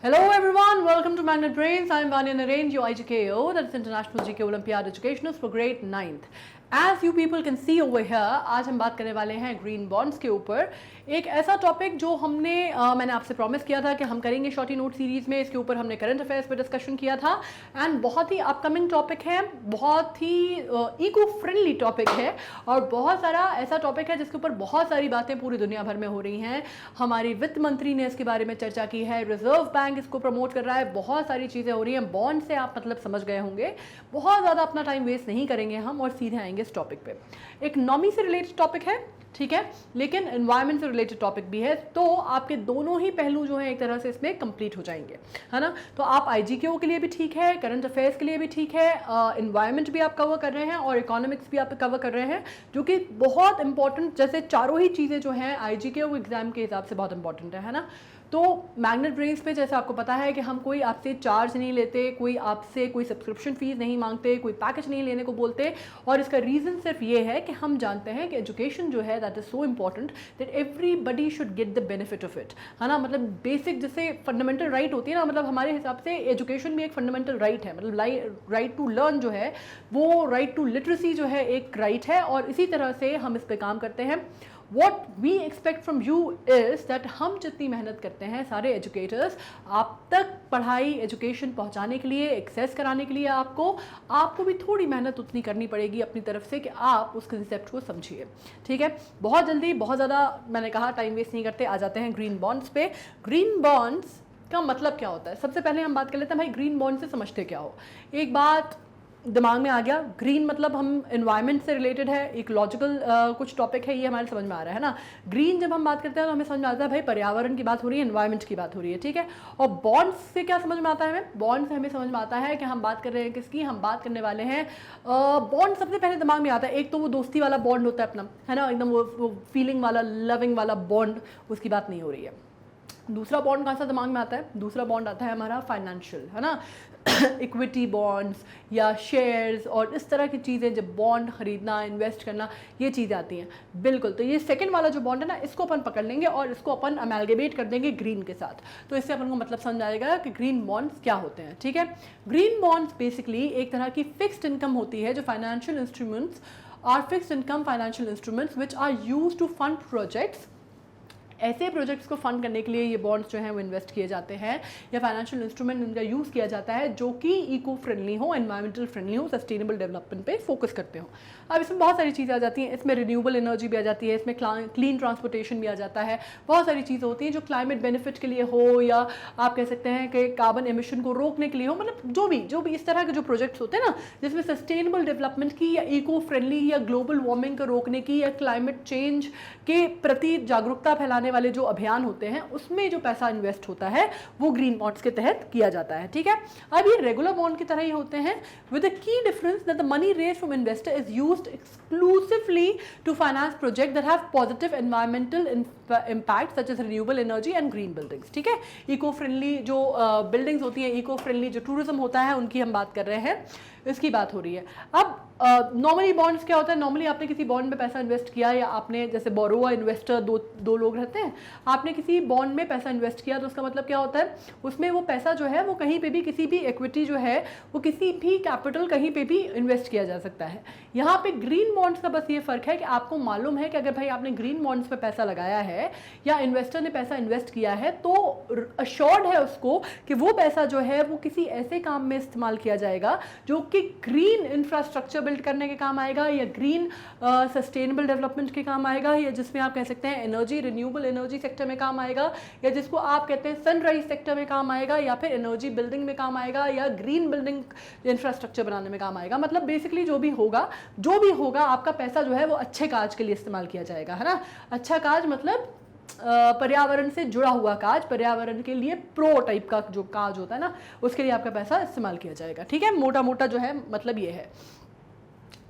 Hello everyone, welcome to Magnet Brains. I'm Vanya Narain, your IGKO, that's International GK Olympiad Educationist for grade 9th. As you people can see over here, आज हम बात करने वाले हैं green bonds के ऊपर। एक ऐसा टॉपिक जो मैंने आपसे प्रॉमिस किया था कि हम करेंगे शॉर्टी नोट सीरीज में। इसके ऊपर हमने करंट अफेयर्स पे डिस्कशन किया था एंड बहुत ही अपकमिंग टॉपिक है, बहुत ही इको फ्रेंडली टॉपिक है और बहुत सारा ऐसा टॉपिक है जिसके ऊपर बहुत सारी बातें पूरी दुनिया भर में हो रही हैं। हमारी वित्त मंत्री ने इसके बारे में चर्चा की है, रिजर्व बैंक इसको प्रमोट कर रहा है, बहुत सारी चीज़ें हो रही हैं। बॉन्ड से आप मतलब समझ गए होंगे। बहुत ज़्यादा अपना टाइम वेस्ट नहीं करेंगे हम और सीधे आएंगे इस टॉपिक पे। इकोनॉमी से रिलेटेड टॉपिक है, ठीक है, लेकिन एनवायरनमेंट से रिलेटेड टॉपिक भी है, तो आपके दोनों ही पहलू जो हैं एक तरह से इसमें कंप्लीट हो जाएंगे, है ना। तो आप आईजीकेओ के लिए भी ठीक है, करंट अफेयर्स के लिए भी ठीक है, एनवायरनमेंट भी आप कवर कर रहे हैं और इकोनॉमिक्स भी आप कवर कर रहे हैं, जो कि बहुत इंपॉर्टेंट, जैसे चारों ही चीज़ें जो हैं आईजीकेओ एग्जाम के हिसाब से बहुत इंपॉर्टेंट है ना। तो मैग्नेट ब्रेन्स पे जैसे आपको पता है कि हम कोई आपसे चार्ज नहीं लेते, कोई आपसे कोई सब्सक्रिप्शन फीस नहीं मांगते, कोई पैकेज नहीं लेने को बोलते, और इसका रीज़न सिर्फ ये है कि हम जानते हैं कि एजुकेशन जो है that is so important that everybody should get the benefit of it, है ना। मतलब बेसिक जैसे फंडामेंटल राइट होती है ना, मतलब हमारे हिसाब से एजुकेशन भी एक फंडामेंटल राइट है। मतलब राइट टू लर्न जो है वो राइट टू लिटरेसी जो है एक राइट है, और इसी तरह से हम इस पर काम करते हैं। What we expect from you is that हम जितनी मेहनत करते हैं सारे एजुकेटर्स आप तक पढ़ाई एजुकेशन पहुंचाने के लिए, एक्सेस कराने के लिए आपको भी थोड़ी मेहनत उतनी करनी पड़ेगी अपनी तरफ से कि आप उस कंसेप्ट को समझिए, ठीक है। बहुत जल्दी, बहुत ज़्यादा मैंने कहा टाइम वेस्ट नहीं करते, आ जाते हैं ग्रीन बॉन्ड्स पे। ग्रीन बॉन्ड्स का मतलब क्या होता है? सबसे पहले हम बात कर लेते हैं भाई ग्रीन बॉन्ड से समझते क्या हो। एक बात दिमाग में आ गया, ग्रीन मतलब हम एनवायरनमेंट से रिलेटेड है, इकोलॉजिकल कुछ टॉपिक है, ये हमारे समझ में आ रहा है ना। ग्रीन जब हम बात करते हैं तो हमें समझ में आता है भाई पर्यावरण की बात हो रही है, एनवायरनमेंट की बात हो रही है, ठीक है। और बॉन्ड्स से क्या समझ में आता है हमें? बॉन्ड से हमें समझ में आता है कि हम बात कर रहे हैं किसकी, हम बात करने वाले हैं बॉन्ड। सबसे पहले दिमाग में आता है एक तो वो दोस्ती वाला बॉन्ड होता है अपना, है ना, एकदम वो फीलिंग वाला, लविंग वाला बॉन्ड, उसकी बात नहीं हो रही है। दूसरा बॉन्ड कहाँ सा दिमाग में आता है? दूसरा बॉन्ड आता है हमारा फाइनेंशियल, है ना, इक्विटी बॉन्ड्स या शेयर्स और इस तरह की चीज़ें, जब बॉन्ड खरीदना, इन्वेस्ट करना, ये चीज़ें आती हैं। बिल्कुल, तो ये सेकंड वाला जो बॉन्ड है ना, इसको अपन पकड़ लेंगे और इसको अपन अमेलगेमेट कर देंगे ग्रीन के साथ, तो इससे अपन को मतलब समझ आएगा कि ग्रीन बॉन्ड्स क्या होते हैं, ठीक है। ग्रीन बॉन्ड्स बेसिकली एक तरह की फिक्स्ड इनकम होती है, जो financial instruments are fixed income financial instruments which are use to fund projects. ऐसे प्रोजेक्ट्स को फंड करने के लिए ये बॉन्ड्स जो हैं वो इन्वेस्ट किए जाते हैं या फाइनेंशियल इंस्ट्रूमेंट इनका यूज़ किया जाता है जो कि इको फ्रेंडली हो, एनवायरमेंटल फ्रेंडली हो, सस्टेनेबल डेवलपमेंट पे फोकस करते हो। अब इसमें बहुत सारी चीज़ें आ जाती हैं, इसमें रिन्यूएबल एनर्जी भी आ जाती है, इसमें क्लीन ट्रांसपोर्टेशन भी आ जाता है, बहुत सारी चीज़ें होती हैं जो क्लाइमेट बेनिफिट के लिए हो, या आप कह सकते हैं कि कार्बन एमिशन को रोकने के लिए हो। मतलब जो भी इस तरह के जो प्रोजेक्ट्स होते हैं ना, जिसमें सस्टेनेबल डेवलपमेंट की या इको फ्रेंडली या ग्लोबल वार्मिंग को रोकने की या क्लाइमेट चेंज के प्रति जागरूकता फैलाने वाले जो अभियान होते हैं, उसमें जो पैसा इन्वेस्ट होता है वो ग्रीन बॉन्ड्स के तहत किया जाता है, ठीक है। अब ये रेगुलर बॉन्ड की तरह ही होते हैं, with the key difference that the money raised from investor is used exclusively to finance project that have positive environmental impact such as renewable energy and green buildings, ठीक है। इको फ्रेंडली जो buildings होती हैं, eco friendly जो tourism होता है, उनकी हम बात कर रहे हैं, इसकी बात हो रही है। अब नॉर्मली बॉन्ड्स क्या होता है? नॉर्मली आपने किसी बॉन्ड में पैसा इन्वेस्ट किया, या आपने जैसे बोरोवर इन्वेस्टर दो लोग रहते हैं, आपने किसी बॉन्ड में पैसा इन्वेस्ट किया, तो उसका मतलब क्या होता है? उसमें वो पैसा जो है वो कहीं पे भी, किसी भी इक्विटी जो है वो किसी भी कैपिटल कहीं पे भी इन्वेस्ट किया जा सकता है। यहाँ पे ग्रीन बॉन्ड्स का बस ये फर्क है कि आपको मालूम है कि अगर भाई आपने ग्रीन बॉन्ड्स पे पैसा लगाया है या इन्वेस्टर ने पैसा इन्वेस्ट किया है, तो अश्योर्ड है उसको कि वो पैसा जो है वो किसी ऐसे काम में इस्तेमाल किया जाएगा जो कि ग्रीन इंफ्रास्ट्रक्चर बिल्ड करने के काम आएगा, या ग्रीन सस्टेनेबल डेवलपमेंट के काम आएगा, या जिसमें आप कह सकते हैं एनर्जी, रिन्यूएबल एनर्जी सेक्टर में काम आएगा, या जिसको आप कहते हैं सनराइज सेक्टर में काम आएगा, या फिर एनर्जी बिल्डिंग में काम आएगा, या ग्रीन बिल्डिंग इंफ्रास्ट्रक्चर बनाने में काम आएगा। मतलब बेसिकली जो भी होगा आपका पैसा जो है वो अच्छे काज के लिए इस्तेमाल किया जाएगा, है ना। अच्छा काज मतलब पर्यावरण से जुड़ा हुआ काज, पर्यावरण के लिए प्रो टाइप का जो काज होता है ना, उसके लिए आपका पैसा इस्तेमाल किया जाएगा, ठीक है। मोटा मोटा जो है मतलब ये है।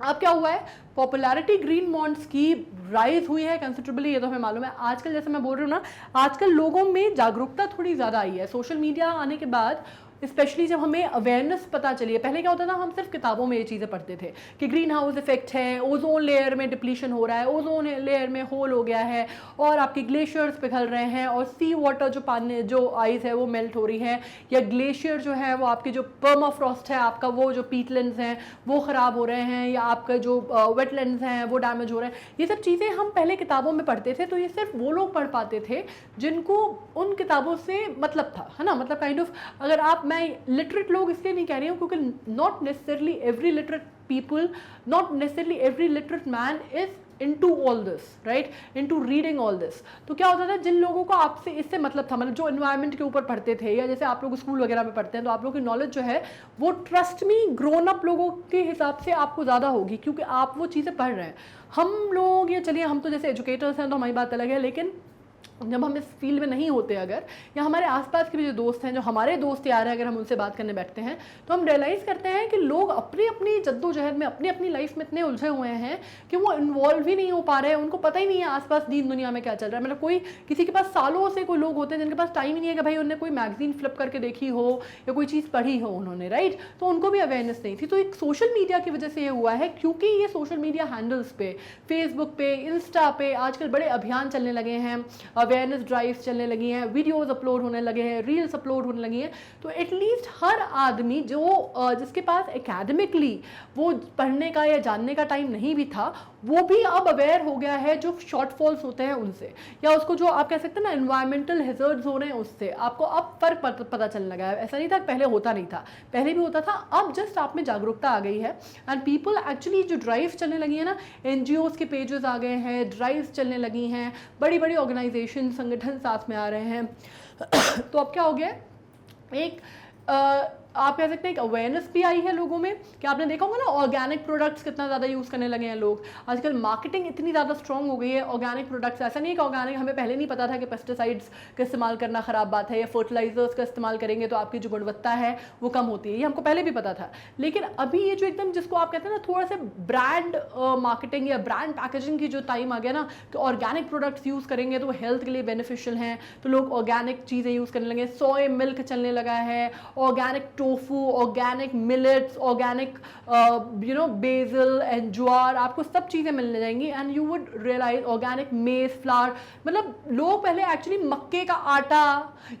अब क्या हुआ है? पॉपुलैरिटी ग्रीन बॉन्ड्स की राइज हुई है कंसिडरेबली, ये तो हमें मालूम है। आजकल जैसे मैं बोल रही हूँ ना, आजकल लोगों में जागरूकता थोड़ी ज़्यादा आई है। सोशल मीडिया आने के बाद स्पेशली जब हमें अवेयरनेस पता चली है। पहले क्या होता था, हम सिर्फ किताबों में ये चीज़ें पढ़ते थे कि ग्रीन हाउस इफेक्ट है, ओजोन लेयर में डिप्लीशन हो रहा है, ओजोन लेयर में होल हो गया है और आपके ग्लेशियर्स पिघल रहे हैं और सी वाटर जो पानी जो आइस है वो मेल्ट हो रही है, या ग्लेशियर जो है वो आपके जो पर्माफ्रॉस्ट है आपका वो जो पीटलैंड्स हैं वो ख़राब हो रहे हैं, या आपका जो वेटलैंड्स हैं वो डैमेज हो रहे हैं। ये सब चीज़ें हम पहले किताबों में पढ़ते थे, तो ये सिर्फ वो लोग पढ़ पाते थे जिनको उन किताबों से मतलब था, है ना, मतलब काइंड ऑफ। अगर आप, मैं लिटरेट लोग इसलिए नहीं कह रही हूँ क्योंकि not necessarily every literate people, not necessarily every literate man is into all this, right, into reading all this। तो क्या होता था, जिन लोगों को आपसे इससे मतलब था, मतलब जो एनवायरनमेंट के ऊपर पढ़ते थे, या जैसे आप लोग स्कूल वगैरह में पढ़ते हैं, तो आप लोग की नॉलेज जो है वो ट्रस्ट मी ग्रोन अप लोगों के हिसाब से आपको ज़्यादा होगी, क्योंकि आप वो चीज़ें पढ़ रहे हैं। हम लोग, या चलिए हम तो जैसे एजुकेटर्स हैं तो हमारी बात अलग है, लेकिन जब हम इस फील्ड में नहीं होते अगर, या हमारे आसपास के भी जो दोस्त हैं, जो हमारे दोस्त यार हैं, अगर हम उनसे बात करने बैठते हैं तो हम रियलाइज़ करते हैं कि लोग अपनी अपनी जद्दोजहद में, अपनी अपनी लाइफ में इतने उलझे हुए हैं कि वो इन्वॉल्व ही नहीं हो पा रहे हैं। उनको पता ही नहीं है आसपास दीन दुनिया में क्या चल रहा है। मतलब कोई किसी के पास सालों से कोई लोग होते हैं जिनके पास टाइम ही नहीं है कि भाई उन्होंने कोई मैगजीन फ्लिप करके देखी हो या कोई चीज़ पढ़ी हो उन्होंने, राइट, तो उनको भी अवेयरनेस नहीं थी। तो एक सोशल मीडिया की वजह से ये हुआ है, क्योंकि ये सोशल मीडिया हैंडल्स पे, फेसबुक पे, इंस्टा पे आजकल बड़े अभियान चलने लगे हैं, अवेयरनेस ड्राइव्स चलने लगी हैं, वीडियोस अपलोड होने लगे हैं, रील्स अपलोड होने लगी हैं। तो एटलीस्ट हर आदमी जो जिसके पास एकेडमिकली वो पढ़ने का या जानने का टाइम नहीं भी था, वो भी अब अवेयर हो गया है जो शॉर्टफॉल्स होते हैं उनसे, या उसको जो आप कह सकते हैं ना एनवायरमेंटल हैजर्ड्स हो रहे हैं उससे आपको अब फर्क पता चलने लगा है। ऐसा नहीं था पहले होता नहीं था, पहले भी होता था, अब जस्ट आप में जागरूकता आ गई है। एंड पीपल एक्चुअली, जो ड्राइव्स चलने लगी है ना, NGOs के पेजेस आ गए हैं, ड्राइव्स चलने लगी हैं, बड़ी बड़ी ऑर्गेनाइजेशन संगठन साथ में आ रहे हैं। तो अब क्या हो गया, एक आप कह सकते हैं एक अवेयरनेस भी आई है लोगों में, कि आपने देखा होगा ना ऑर्गेनिक प्रोडक्ट्स कितना ज़्यादा यूज़ करने लगे हैं लोग। आजकल मार्केटिंग इतनी ज़्यादा स्ट्रॉन्ग हो गई है ऑर्गेनिक प्रोडक्ट्स। ऐसा नहीं है कि ऑर्गेनिक, हमें पहले नहीं पता था कि पेस्टिसाइड्स का इस्तेमाल करना ख़राब बात है, या फर्टिलाइजर्स का इस्तेमाल करेंगे तो आपकी जो गुणवत्ता है वो कम होती है, ये हमको पहले भी पता था। लेकिन अभी ये जो एकदम, जिसको आप कहते हैं ना थोड़ा सा ब्रांड मार्केटिंग या ब्रांड पैकेजिंग की जो टाइम आ गया ना, कि ऑर्गेनिक प्रोडक्ट्स यूज़ करेंगे तो वो हेल्थ के लिए बेनिफिशियल हैं, तो लोग ऑर्गेनिक चीज़ें यूज़ करने लगे। सोया मिल्क चलने लगा है, organic tofu, organic millets, organic basil and jowar, आपको सब चीज़ें मिलने जाएंगी। And you would realise organic maize flour, मतलब लोग पहले एक्चुअली मक्के का आटा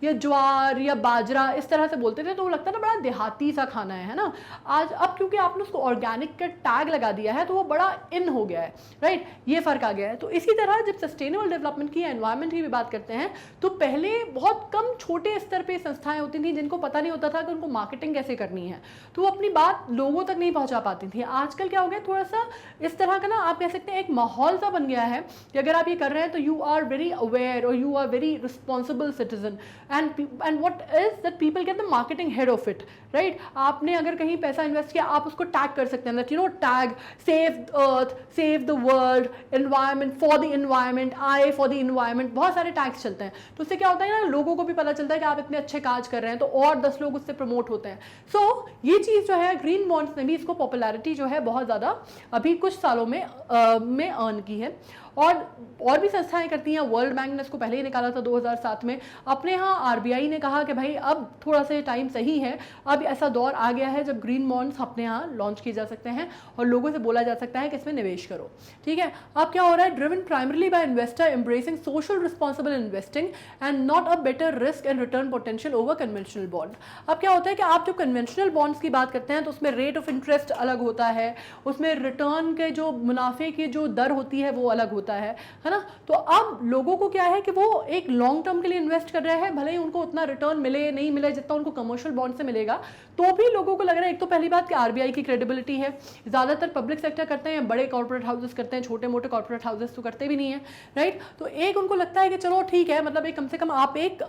या ज्वार या बाजरा इस तरह से बोलते थे, तो वो लगता था बड़ा देहाती सा खाना है ना। आज अब क्योंकि आपने उसको ऑर्गेनिक का टैग लगा दिया है तो वो बड़ा इन हो गया है, राइट, ये फ़र्क आ गया है। तो इसी तरह जब सस्टेनेबल डेवलपमेंट की, एनवायरनमेंट की भी बात करते हैं, तो पहले बहुत कम छोटे स्तर पे संस्थाएं होती थी जिनको पता नहीं होता था कि उनको मार्केटिंग कैसे करनी है, तो वो अपनी बात लोगों तक नहीं पहुंचा पाती थी। आजकल क्या हो गया, थोड़ा सा इस तरह का ना आप कह सकते हैं एक माहौल सा बन गया है कि अगर आप ये कर रहे हैं तो यू आर वेरी अवेयर और you are very responsible citizen, and what is that people get the marketing head of it, right. आपने अगर कहीं पैसा इन्वेस्ट किया, आप उसको टैग कर सकते हैं, that you know tag save earth, save the world, environment, for the environment, I for the environment, बहुत सारे टैग्स चलते हैं। तो उससे क्या होता है ना, लोगों को भी पता चलता है कि आप इतने अच्छे काज कर रहे हैं, तो और 10 लोग उससे प्रमोट होते हैं। सो ये चीज़ जो है, ग्रीन बॉन्ड्स ने भी इसको पॉपुलैरिटी जो है बहुत ज़्यादा अभी कुछ सालों में अर्न की है। और भी संस्थाएं करती हैं। वर्ल्ड बैंक ने इसको पहले ही निकाला था 2007 में। अपने यहाँ RBI ने कहा कि भाई अब थोड़ा सा टाइम सही है, अब ऐसा दौर आ गया है जब ग्रीन बॉन्ड्स अपने यहाँ लॉन्च किए जा सकते हैं और लोगों से बोला जा सकता है कि इसमें निवेश करो, ठीक है। अब क्या हो रहा है, driven primarily by investor embracing social responsible investing and not a better risk and return potential over conventional bond. अब क्या होता है कि आप जब कन्वेंशनल बॉन्ड्स की बात करते हैं तो उसमें रेट ऑफ इंटरेस्ट अलग होता है, उसमें रिटर्न के जो मुनाफे की जो दर होती है वो अलग होता है ना। तो अब लोगों को क्या है कि वो एक लॉन्ग टर्म के लिए इन्वेस्ट कर रहे हैं, भले ही उनको उतना रिटर्न मिले नहीं मिले जितना उनको कमर्शियल बॉन्ड से मिलेगा, तो भी लोगों को लग रहा है, एक तो पहली बात कि RBI की क्रेडिबिलिटी है, ज़्यादातर पब्लिक सेक्टर करते हैं, बड़े कॉर्पोरेट हाउसेस करते हैं, छोटे मोटे कॉर्पोरेट हाउसेस तो करते भी नहीं है, राइट। तो एक उनको लगता है कि चलो ठीक है, मतलब एक कम से कम आप एक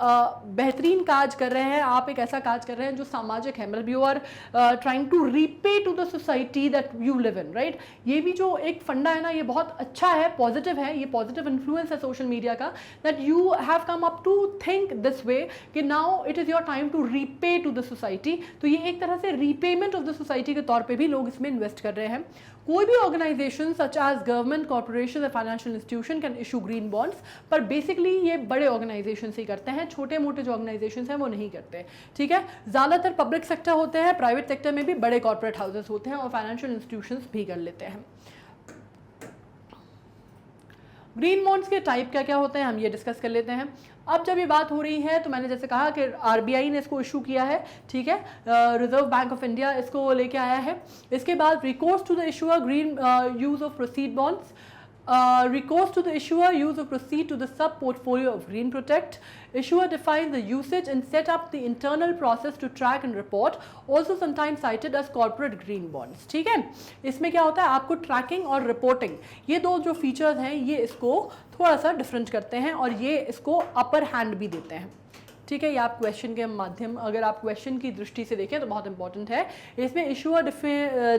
बेहतरीन काज कर रहे हैं, आप एक ऐसा काज कर रहे हैं जो सामाजिक है, मतलब you are trying to repay to the society that you live in, right. ये भी जो एक फंडा है ना, ये बहुत अच्छा है, पॉजिटिव पॉजिटिव है, ये पॉजिटिव इन्फ्लुएंस है सोशल मीडिया का, that you have come up to think this way कि now it is your time to repay to the society. तो ये एक तरह से रीपेमेंट ऑफ द सोसाइटी के तौर पे भी लोग इसमें इन्वेस्ट कर रहे हैं। कोई भी organisation such as government, corporation या financial institution can issue green bonds, पर बेसिकली ये बड़े ऑर्गेनाइजेशन ही करते हैं, छोटे मोटे जो ऑर्गेनाइजेशन हैं वो नहीं करते। ठीक है, ज़्यादातर पब्लिक सेक्टर होते हैं, प्राइवेट सेक्टर में भी बड़े कॉर्पोरेट हाउसेस होते हैं और फाइनेंशियल इंस्टीट्यूशंस भी कर लेते हैं। ग्रीन बॉन्ड्स के टाइप क्या क्या होते हैं हम ये डिस्कस कर लेते हैं। अब जब ये बात हो रही है तो मैंने जैसे कहा कि आरबीआई ने इसको इशू किया है, ठीक है, रिजर्व बैंक ऑफ इंडिया इसको लेके आया है। इसके बाद recourse to the issuer green use of proceed bonds, recourse to the issuer, use of proceed to the sub portfolio of Green Protect. Issuer defines the usage and set up the internal process to track and report, also sometimes cited as corporate green bonds. ठीक है, इसमें क्या होता है, आपको trekking और reporting, ये दो जो फीचर्स हैं ये इसको थोड़ा सा डिफरेंट करते हैं और ये इसको अपर हैंड भी देते हैं। ठीक है, ये आप क्वेश्चन के माध्यम, अगर आप क्वेश्चन की दृष्टि से देखें तो बहुत इंपॉर्टेंट है। इसमें इशूअर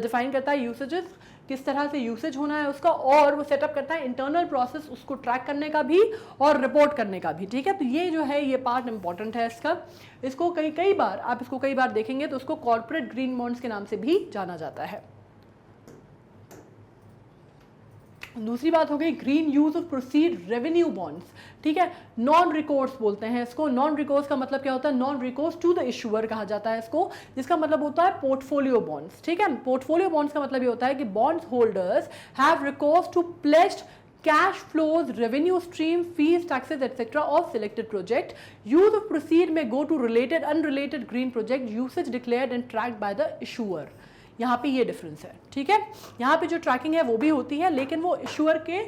डिफाइन करता है यूसेजेस, किस तरह से यूसेज होना है उसका, और वो सेटअप करता है इंटरनल प्रोसेस उसको ट्रैक करने का भी और रिपोर्ट करने का भी। ठीक है, तो ये जो है ये पार्ट इंपॉर्टेंट है इसका। इसको कई बार आप इसको कई बार देखेंगे तो उसको कॉर्पोरेट ग्रीन बॉन्ड्स के नाम से भी जाना जाता है। दूसरी बात हो गई green use of proceed revenue bonds. ठीक है, नॉन रिकोर्स बोलते हैं इसको। नॉन रिकोर्स का मतलब क्या होता है, non recourse to the issuer कहा जाता है इसको, जिसका मतलब होता है पोर्टफोलियो बॉन्ड्स। ठीक है, पोर्टफोलियो बॉन्ड्स का मतलब ये होता है कि bonds holders have recourse to pledged cash flows, revenue stream, fees, taxes, etc. of selected project. Use of proceed may go to related, unrelated green project, usage declared and tracked by the issuer. यहाँ पे ये difference है। ठीक है, यहाँ पे जो trekking है वो भी होती है लेकिन वो इशूअर के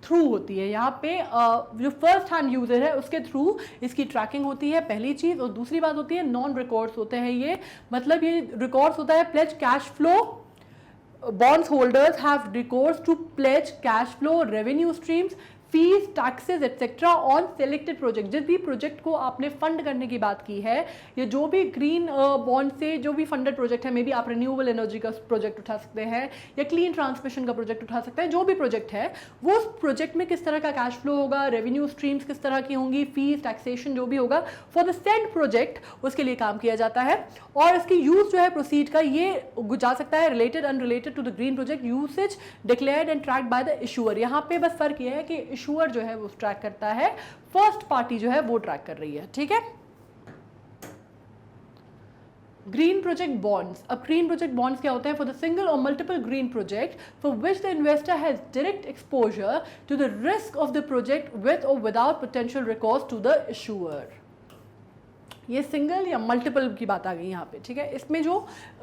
थ्रू होती है। यहाँ पे जो फर्स्ट हैंड यूजर है उसके थ्रू इसकी ट्रैकिंग होती है, पहली चीज़। और दूसरी बात होती है नॉन रिकॉर्ड्स होते हैं ये, मतलब ये रिकॉर्ड्स होता है pledge cash flow, bonds holders have recourse to pledge cash flow, revenue streams, fees, taxes etcetera on selected project. जिस भी प्रोजेक्ट को आपने फंड करने की बात की है, या जो भी ग्रीन बॉन्ड से जो भी फंडेड प्रोजेक्ट है, मे बी आप रिन्यूएबल एनर्जी का प्रोजेक्ट उठा सकते हैं या क्लीन ट्रांसमिशन का प्रोजेक्ट उठा सकते हैं, जो भी प्रोजेक्ट है वो उस प्रोजेक्ट में किस तरह का कैश फ्लो होगा, रेवेन्यू स्ट्रीम्स किस तरह की होंगी, फीस, टैक्सेशन जो भी होगा फॉर द सेंड प्रोजेक्ट, उसके लिए काम किया जाता है। और इसकी यूज जो है प्रोसीड का, ये जा सकता है related unrelated to the green project, usage declared and tracked by the issuer. यहाँ पे बस फर्क ये है कि इशूअर जो है वो ट्रैक करता है, फर्स्ट पार्टी जो है वो ट्रैक कर रही है। ठीक है, ग्रीन प्रोजेक्ट बॉन्ड्स। अब ग्रीन प्रोजेक्ट बॉन्ड्स क्या होते हैं, फॉर द सिंगल और multiple green project for which the investor has direct exposure to the risk of the project with और without potential recourse to the issuer. ये single या multiple की बात आ गई यहाँ पे। ठीक है, इसमें जो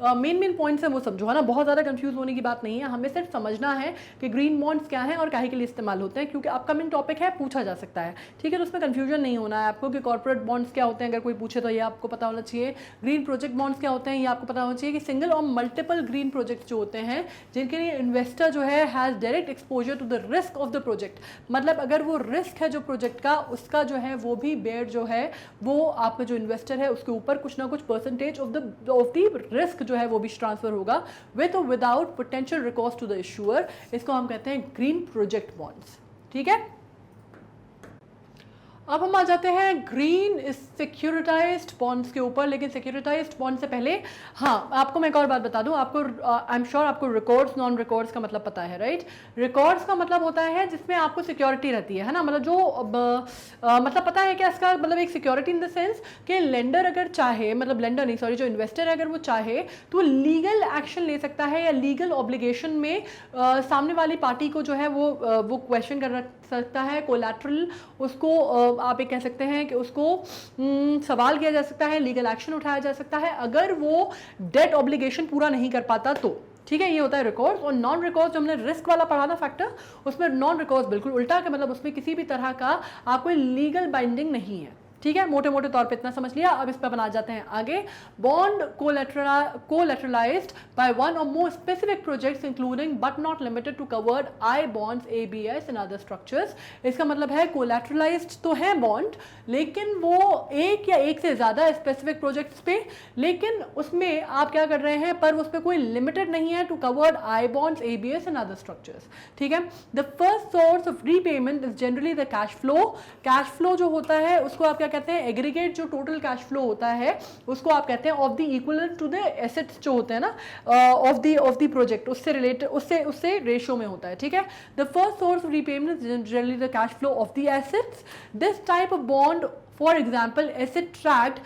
मेन पॉइंट्स हैं वो समझो, है ना, बहुत ज़्यादा कंफ्यूज होने की बात नहीं है। हमें सिर्फ समझना है कि ग्रीन बॉन्ड्स क्या हैं और काहे के लिए इस्तेमाल होते हैं, क्योंकि अपकमिंग टॉपिक है, पूछा जा सकता है। ठीक है, तो उसमें कंफ्यूजन नहीं होना है आपको कि कॉर्पोरेट बॉन्ड्स क्या होते हैं, अगर कोई पूछे तो ये आपको पता होना चाहिए। ग्रीन प्रोजेक्ट बॉन्ड्स क्या होते हैं ये आपको पता होना चाहिए कि सिंगल और मल्टीपल ग्रीन प्रोजेक्ट जो होते हैं जिनके लिए इन्वेस्टर जो है has direct exposure to the risk of the project, मतलब अगर वो रिस्क है जो प्रोजेक्ट का, उसका जो है वो भी बेयर जो है वो आपका जो इन्वेस्टर है उसके ऊपर कुछ ना कुछ परसेंटेज ऑफ द रिस्क जो है वो भी ट्रांसफर होगा विद और without potential recourse to the issuer. इसको हम कहते हैं ग्रीन प्रोजेक्ट बॉन्ड्स। ठीक है, अब हम आ जाते हैं ग्रीन सिक्योरिटाइज्ड बॉन्ड्स के ऊपर। लेकिन सिक्योरिटाइज्ड बॉन्ड से पहले हाँ, आपको मैं एक और बात बता दूं, आपको आई एम श्योर आपको रिकॉर्ड्स नॉन रिकॉर्ड्स का मतलब पता है, राइट। रिकॉर्ड्स का मतलब होता है जिसमें आपको सिक्योरिटी रहती है ना, मतलब जो मतलब पता है क्या इसका मतलब, एक सिक्योरिटी इन द सेंस कि लेंडर अगर चाहे, मतलब लेंडर नहीं सॉरी, जो इन्वेस्टर है अगर वो चाहे तो लीगल एक्शन ले सकता है या लीगल ऑब्लिगेशन में सामने वाली पार्टी को जो है वो क्वेश्चन कर सकता है, कोलैटरल उसको आप ये कह सकते हैं कि उसको सवाल किया जा सकता है, लीगल एक्शन उठाया जा सकता है अगर वो डेट ऑब्लिगेशन पूरा नहीं कर पाता तो। ठीक है, ये होता है रिकॉर्ड्स। और नॉन रिकॉर्ड्स जो हमने रिस्क वाला पढ़ा था फैक्टर, उसमें नॉन रिकॉर्ड्स बिल्कुल उल्टा, कि मतलब उसमें किसी भी तरह का आपको लीगल बाइंडिंग नहीं है। ठीक है, मोटे मोटे तौर पे इतना समझ लिया। अब इस पर अपन आ जाते हैं आगे। Bond collateralised by one or more specific projects including but not limited to covered I bonds, ABS and other structures. इसका मतलब है कोलैटरलाइज्ड तो है बॉन्ड, लेकिन वो एक या एक से ज्यादा स्पेसिफिक प्रोजेक्ट्स पे, लेकिन उसमें आप क्या कर रहे हैं, पर उस पर कोई लिमिटेड नहीं है to covered I bonds, ABS and other structures. ठीक है, the first source of repayment is generally the cash flow. Cash flow जो होता है उसको आप क्या कहते हैं, एग्रीगेट जो टोटल कैश फ्लो होता है उसको आप कहते हैं of the equivalent to the assets जो होते हैं ना ऑफ द प्रोजेक्ट, उससे रिलेटेड उससे रेशियो में होता है। ठीक है, the first source of repayment is generally the cash flow of the assets. This type of bond, for example asset tracked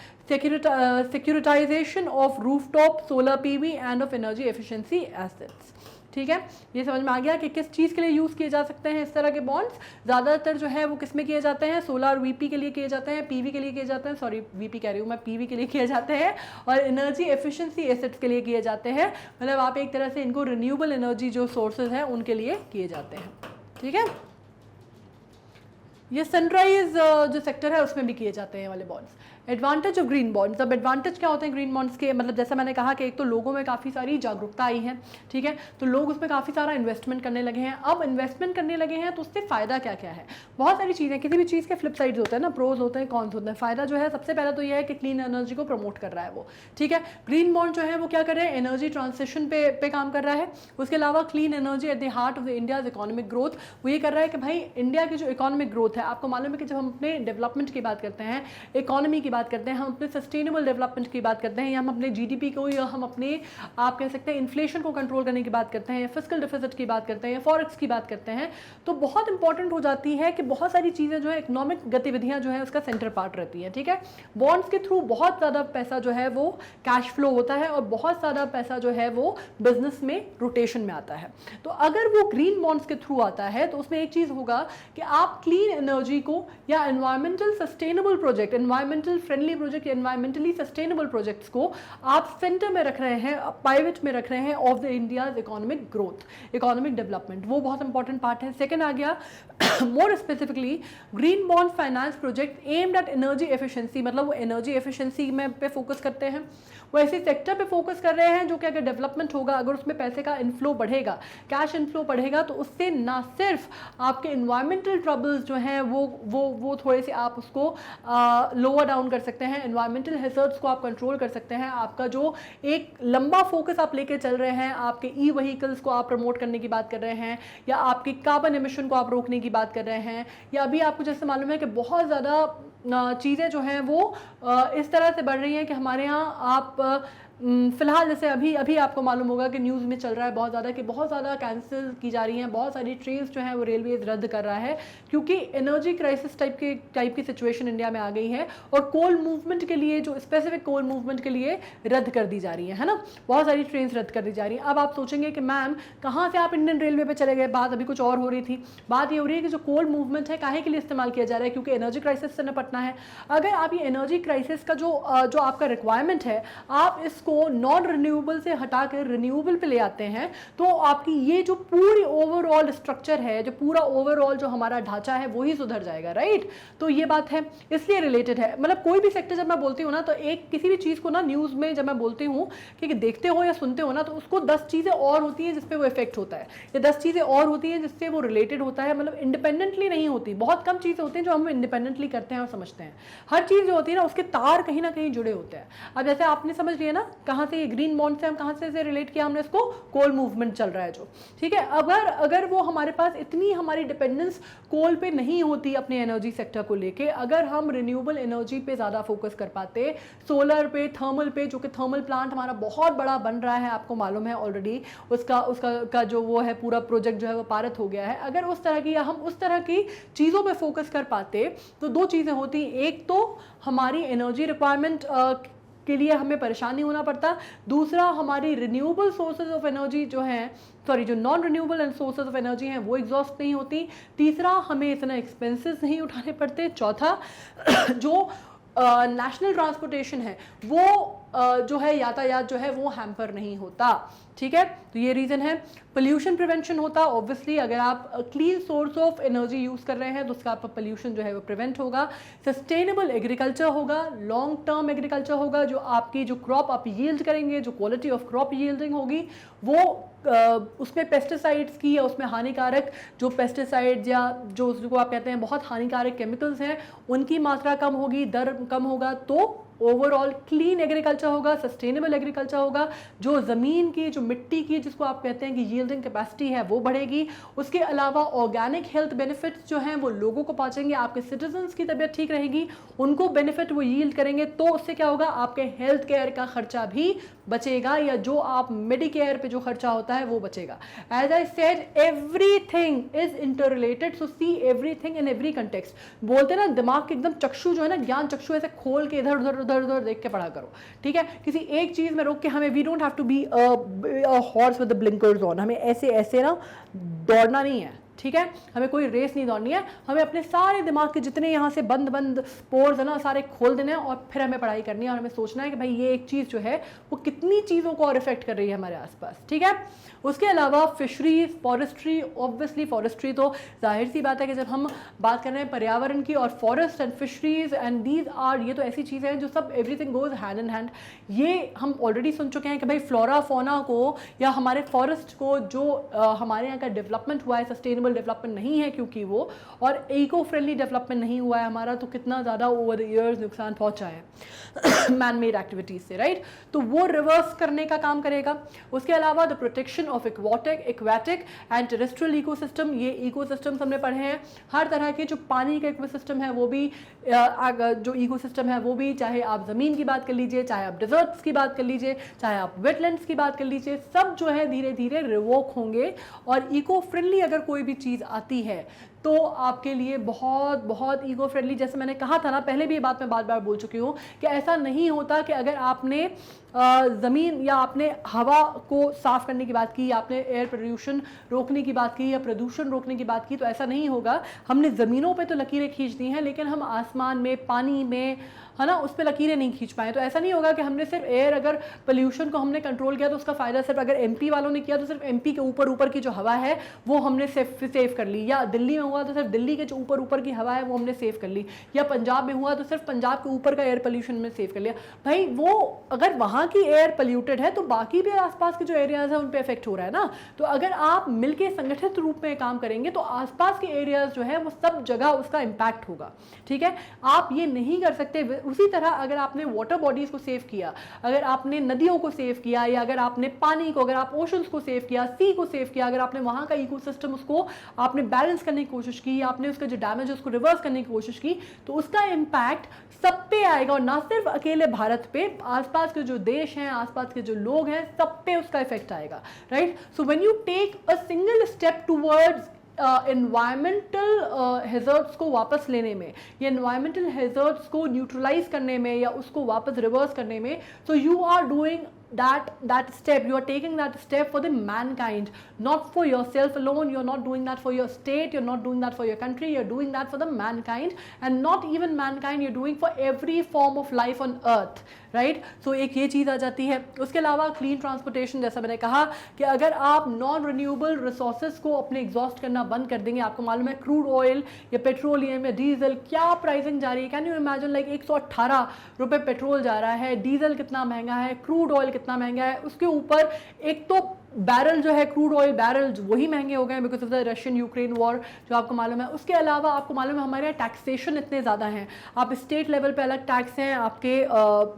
securitization of rooftop solar PV and of energy efficiency assets। ठीक है, ये समझ में आ गया कि किस चीज़ के लिए यूज़ किए जा सकते हैं इस तरह के बॉन्ड्स। ज़्यादातर जो है वो किस में किए जाते हैं, सोलर VP के लिए किए जाते हैं, PV के लिए किए जाते हैं, सॉरी VP कह रही हूँ मैं, PV के लिए किए जाते हैं, और एनर्जी एफिशिएंसी एसेट्स के लिए किए जाते हैं। मतलब आप एक तरह से इनको रिन्यूएबल एनर्जी जो सोर्सेज हैं उनके लिए किए जाते हैं। ठीक है, ये सनराइज जो सेक्टर है उसमें भी किए जाते हैं वाले bonds. Advantage of green bonds, अब एडवांटेज क्या होते हैं ग्रीन बॉन्ड्स के, मतलब जैसा मैंने कहा कि एक तो लोगों में काफ़ी सारी जागरूकता आई है। ठीक है, तो लोग उसमें काफ़ी सारा इन्वेस्टमेंट करने लगे हैं। अब इन्वेस्टमेंट करने लगे हैं तो उससे फ़ायदा क्या क्या है, बहुत सारी चीज़ें, किसी भी चीज़ के फ्लिप साइड्स होते हैं ना, प्रोज होते हैं, कॉन्स होते हैं। फ़ायदा जो है सबसे पहला तो ये है कि क्लीन एनर्जी को प्रमोट कर रहा है वो। ठीक है, ग्रीन बॉन्ड जो है वो क्या कर रहे हैं, एनर्जी ट्रांसिशन पे काम कर रहा है। उसके अलावा clean energy at the heart of the India's economic growth, वो ये कर रहा है कि भाई इंडिया की जो इकोनॉमिक ग्रोथ है, आपको मालूम है कि जब हम अपने डेवलपमेंट की बात करते हैं, इकोनॉमी की बात करते हैं, हम अपने सस्टेनेबल डेवलपमेंट की बात करते हैं, या हम अपने GDP को, या हम अपने आप कह सकते हैं इन्फ्लेशन को कंट्रोल करने की बात करते हैं, या फिस्कल डिफिसिट की बात करते हैं, या फॉरेक्स की बात करते हैं, तो बहुत इंपॉर्टेंट हो जाती है कि बहुत सारी चीज़ें जो है इकोनॉमिक गतिविधियां जो है उसका सेंटर पार्ट रहती है। ठीक है, बॉन्ड्स के थ्रू बहुत ज़्यादा पैसा जो है वो कैश फ्लो होता है, और बहुत ज़्यादा पैसा जो है वो बिजनेस में रोटेशन में आता है। तो अगर वो ग्रीन बॉन्ड्स के थ्रू आता है तो उसमें एक चीज़ होगा कि आप क्लीन एनर्जी को, या environmental sustainable project, environmental friendly project, environmentally sustainable projects को आप सेंटर में रख रहे हैं, पाइवट में रख रहे हैं of the India's economic growth, economic development. वो बहुत इंपॉर्टेंट पार्ट है। सेकंड आ गया more specifically green bond finance project aimed at energy efficiency, मतलब वो एनर्जी एफिशिएंसी में पे फोकस करते हैं, वो ऐसे सेक्टर पे फोकस कर रहे हैं जो कि अगर डेवलपमेंट होगा, अगर उसमें पैसे का इनफ्लो बढ़ेगा, कैश इनफ्लो बढ़ेगा, तो उससे ना सिर्फ आपके इन्वायरमेंटल ट्रबल्स जो हैं वो थोड़े से आप उसको लोअर डाउन कर सकते हैं, इन्वायरमेंटल हैजर्ड्स को आप कंट्रोल कर सकते हैं। आपका जो एक लंबा फोकस आप लेके चल रहे हैं, आपके व्हीकल्स को आप प्रमोट करने की बात कर रहे हैं, या आपके कार्बन एमिशन को आप रोकने की बात कर रहे हैं, या अभी आपको जैसे मालूम है कि बहुत ज़्यादा चीज़ें जो हैं वो इस तरह से बढ़ रही हैं कि हमारे यहाँ आप फिलहाल जैसे अभी आपको मालूम होगा कि न्यूज़ में चल रहा है बहुत ज़्यादा कि बहुत ज़्यादा कैंसिल की जा रही हैं, बहुत सारी ट्रेन्स जो हैं वो रेलवेज रद्द कर रहा है, क्योंकि एनर्जी क्राइसिस टाइप की सिचुएशन इंडिया में आ गई है, और कोल मूवमेंट के लिए, जो स्पेसिफिक कोल मूवमेंट के लिए रद्द कर दी जा रही है ना, बहुत सारी ट्रेन्स रद्द कर दी जा रही हैं। अब आप सोचेंगे कि मैम कहाँ से आप इंडियन रेलवे पर चले गए, बात अभी कुछ और हो रही थी। बात ये हो रही है कि जो कोल मूवमेंट है काहे के लिए इस्तेमाल किया जा रहा है, क्योंकि एनर्जी क्राइसिस से निपटना है। अगर आप ये एनर्जी क्राइसिस का जो आपका रिक्वायरमेंट है, आप इसको नॉन रिन्यूएबल से हटाकर रिन्यूएबल पे ले आते हैं, तो आपकी ये जो पूरी ओवरऑल स्ट्रक्चर है, जो पूरा ओवरऑल जो हमारा ढांचा है वो ही सुधर जाएगा, राइट। तो ये बात है, इसलिए रिलेटेड है। मतलब कोई भी सेक्टर जब मैं बोलती हूँ ना, तो एक किसी भी चीज़ को ना न्यूज़ में जब मैं बोलती हूँ कि देखते हो या सुनते हो ना, तो उसको 10 चीज़ें और होती हैं जिसपे वो इफेक्ट होता है, या 10 चीज़ें और होती हैं जिससे वो रिलेटेड होता है। मतलब इंडिपेंडेंटली नहीं होती, बहुत कम चीज़ें होती हैं जो हम इंडिपेंडेंटली करते हैं और समझते हैं। हर चीज़ जो होती है ना, उसके तार कहीं ना कहीं जुड़े होते हैं। अब जैसे आपने समझ लिया ना, कहाँ से ये ग्रीन बॉन्ड से हम कहाँ से रिलेट किया हमने इसको, कोल मूवमेंट चल रहा है जो, ठीक है। अगर वो हमारे पास इतनी हमारी डिपेंडेंस कोल पे नहीं होती अपने एनर्जी सेक्टर को लेके, अगर हम रिन्यूएबल एनर्जी पे ज़्यादा फोकस कर पाते, सोलर पे, थर्मल पे, जो कि थर्मल प्लांट हमारा बहुत बड़ा बन रहा है, आपको मालूम है ऑलरेडी, उसका जो वो है पूरा प्रोजेक्ट जो है वो पारित हो गया है। अगर उस तरह की, या हम उस तरह की चीज़ों पे फोकस कर पाते, तो दो चीज़ें होती, एक तो हमारी एनर्जी रिक्वायरमेंट के लिए हमें परेशान नहीं होना पड़ता, दूसरा हमारी रिन्यूएबल सोर्सेज ऑफ एनर्जी जो हैं, जो non renewable sources of energy हैं वो एग्जॉस्ट नहीं होती, तीसरा हमें इतना एक्सपेंसेस नहीं उठाने पड़ते, चौथा जो नेशनल ट्रांसपोर्टेशन है वो जो है यातायात जो है वो हैम्पर नहीं होता, ठीक है। तो ये रीज़न है। पोल्यूशन प्रिवेंशन होता, ऑब्वियसली अगर आप clean source of energy use कर रहे हैं तो उसका आपका पोल्यूशन जो है वो प्रिवेंट होगा। सस्टेनेबल एग्रीकल्चर होगा, लॉन्ग टर्म एग्रीकल्चर होगा, जो आपकी जो क्रॉप आप यील्ड करेंगे, जो क्वालिटी ऑफ क्रॉप यील्डिंग होगी वो उसमें पेस्टिसाइड्स की या उसमें हानिकारक जो पेस्टिसाइड्स या जो उसको आप कहते हैं बहुत हानिकारक केमिकल्स हैं उनकी मात्रा कम होगी, दर कम होगा, तो ओवरऑल क्लीन एग्रीकल्चर होगा, सस्टेनेबल एग्रीकल्चर होगा। जो ज़मीन की जो मिट्टी की जिसको आप कहते हैं कि यील्डिंग कैपेसिटी है वो बढ़ेगी। उसके अलावा ऑर्गेनिक हेल्थ बेनिफिट्स जो हैं वो लोगों को पहुंचेंगे, आपके सिटीजन्स की तबीयत ठीक रहेगी, उनको बेनिफिट वो यील्ड करेंगे, तो उससे क्या होगा, आपके हेल्थ केयर का खर्चा भी बचेगा, या जो आप मेडिकेयर पे जो खर्चा होता है वो बचेगा। As I said everything is interrelated, so see everything in every context. बोलते हैं ना दिमाग के एकदम चक्षु जो है ना, ज्ञान चक्षु ऐसे खोल के इधर उधर उधर उधर देख के पढ़ा करो, ठीक है। किसी एक चीज में रोक के हमें we don't have to be a horse with the blinkers on, हमें ऐसे ऐसे ना दौड़ना नहीं है, ठीक है। हमें कोई रेस नहीं दौड़नी है, हमें अपने सारे दिमाग के जितने यहाँ से बंद बंद पोर्स है ना सारे खोल देने हैं और फिर हमें पढ़ाई करनी है और हमें सोचना है कि भाई ये एक चीज़ जो है वो कितनी चीज़ों को और इफेक्ट कर रही है हमारे आसपास, ठीक है। उसके अलावा फिशरीज, फॉरेस्ट्री, ऑब्वियसली फॉरेस्ट्री तो जाहिर सी बात है कि जब हम बात कर रहे हैं पर्यावरण की, और forest and fisheries and these are, ये तो ऐसी चीज़ें हैं जो सब everything goes hand in hand. ये हम ऑलरेडी सुन चुके हैं कि भाई फ्लोरा फोना को या हमारे फॉरेस्ट को जो हमारे यहाँ का डेवलपमेंट हुआ है सस्टेनेबल डेवलपमेंट नहीं है क्योंकि वो, और इको फ्रेंडली डेवलपमेंट नहीं हुआ है हमारा, तो कितना ज़्यादा ओवर द ईयर्स नुकसान पहुँचा है मैन मेड एक्टिविटीज़ से, राइट। तो वो रिवर्स करने का काम करेगा। उसके अलावा the protection of aquatic and terrestrial ecosystem, ये इकोसिस्टम्स हमने पढ़े हैं, हर तरह के जो पानी का इकोसिस्टम है वो भी, जो इकोसिस्टम है वो भी, चाहे आप ज़मीन की बात कर लीजिए, चाहे आप डिजर्ट्स की बात कर लीजिए, चाहे आप वेटलैंड्स की बात कर लीजिए, सब जो है धीरे धीरे रिवोक होंगे। और इको फ्रेंडली अगर कोई भी चीज़ आती है तो आपके लिए बहुत बहुत ईगो फ्रेंडली, जैसे मैंने कहा था ना पहले भी ये बात मैं बार बार बोल चुकी हूँ कि ऐसा नहीं होता कि अगर आपने ज़मीन या आपने हवा को साफ़ करने की बात की, आपने एयर पोल्यूशन रोकने की बात की या प्रदूषण रोकने की बात की, तो ऐसा नहीं होगा। हमने ज़मीनों पे तो लकीरें खींच दी हैं, लेकिन हम आसमान में, पानी में, है ना, उस पर लकीरें नहीं खींच पाए। तो ऐसा नहीं होगा कि हमने सिर्फ एयर, अगर पोल्यूशन को हमने कंट्रोल किया तो उसका फ़ायदा सिर्फ अगर एमपी वालों ने किया तो सिर्फ एमपी के ऊपर ऊपर की जो हवा है वो हमने सेव कर ली, या दिल्ली में हुआ तो सिर्फ दिल्ली के जो ऊपर ऊपर की हवा है वो हमने सेव कर ली, या पंजाब में हुआ तो सिर्फ पंजाब के ऊपर का एयर पोल्यूशन में सेव कर लिया। भाई वो अगर वहाँ की एयर पोल्यूटेड है तो बाकी भी आसपास के जो एरियाज़ हैं उन पर इफेक्ट हो रहा है ना। तो अगर आप मिलकर संगठित रूप में काम करेंगे तो आसपास के एरियाज़ जो है वो सब जगह उसका इम्पैक्ट होगा, ठीक है। आप ये नहीं कर सकते। उसी तरह अगर आपने वाटर बॉडीज को सेव किया, अगर आपने नदियों को सेव किया, या अगर आपने पानी को, अगर आप ओशंस को सेव किया, सी को सेव किया, अगर आपने वहाँ का इकोसिस्टम उसको आपने बैलेंस करने की कोशिश की, आपने उसका जो डैमेज है उसको रिवर्स करने की कोशिश की, तो उसका इम्पैक्ट सब पे आएगा, और ना सिर्फ अकेले भारत पे, आसपास के जो देश हैं, आसपास के जो लोग हैं, सब पे उसका इफेक्ट आएगा, right. So when you take a single step towards environmental hazards को वापस लेने में, या एनवायरमेंटल हैज़र्ड्स को न्यूट्रलाइज करने में, या उसको वापस रिवर्स करने में, so you are doing that step, you are taking that step for the mankind, not for yourself alone. You're not doing that for your state, you're not doing that for your country, you're doing that for the mankind, and not even mankind, you're doing for every form of life on earth, right. So एक ये चीज़ आ जाती है। उसके अलावा clean transportation, जैसा मैंने कहा कि अगर आप नॉन रिन्यूएबल रिसोर्सेज को अपने एग्जॉस्ट करना बंद कर देंगे, आपको मालूम है क्रूड ऑयल या पेट्रोलियम या डीजल क्या प्राइसिंग जा रही है, कैन यू इमेजिन, लाइक 118 रुपये पेट्रोल जा रहा है, डीजल कितना महंगा है, क्रूड ऑयल कितना महंगा है, उसके ऊपर एक तो बैरल जो है क्रूड ऑयल बैरल वही महंगे हो गए हैं because of the Russian Ukraine war, जो आपको मालूम है। उसके अलावा आपको मालूम है हमारे यहाँ टैक्सेशन इतने ज़्यादा हैं, आप स्टेट लेवल पे अलग टैक्स हैं, आपके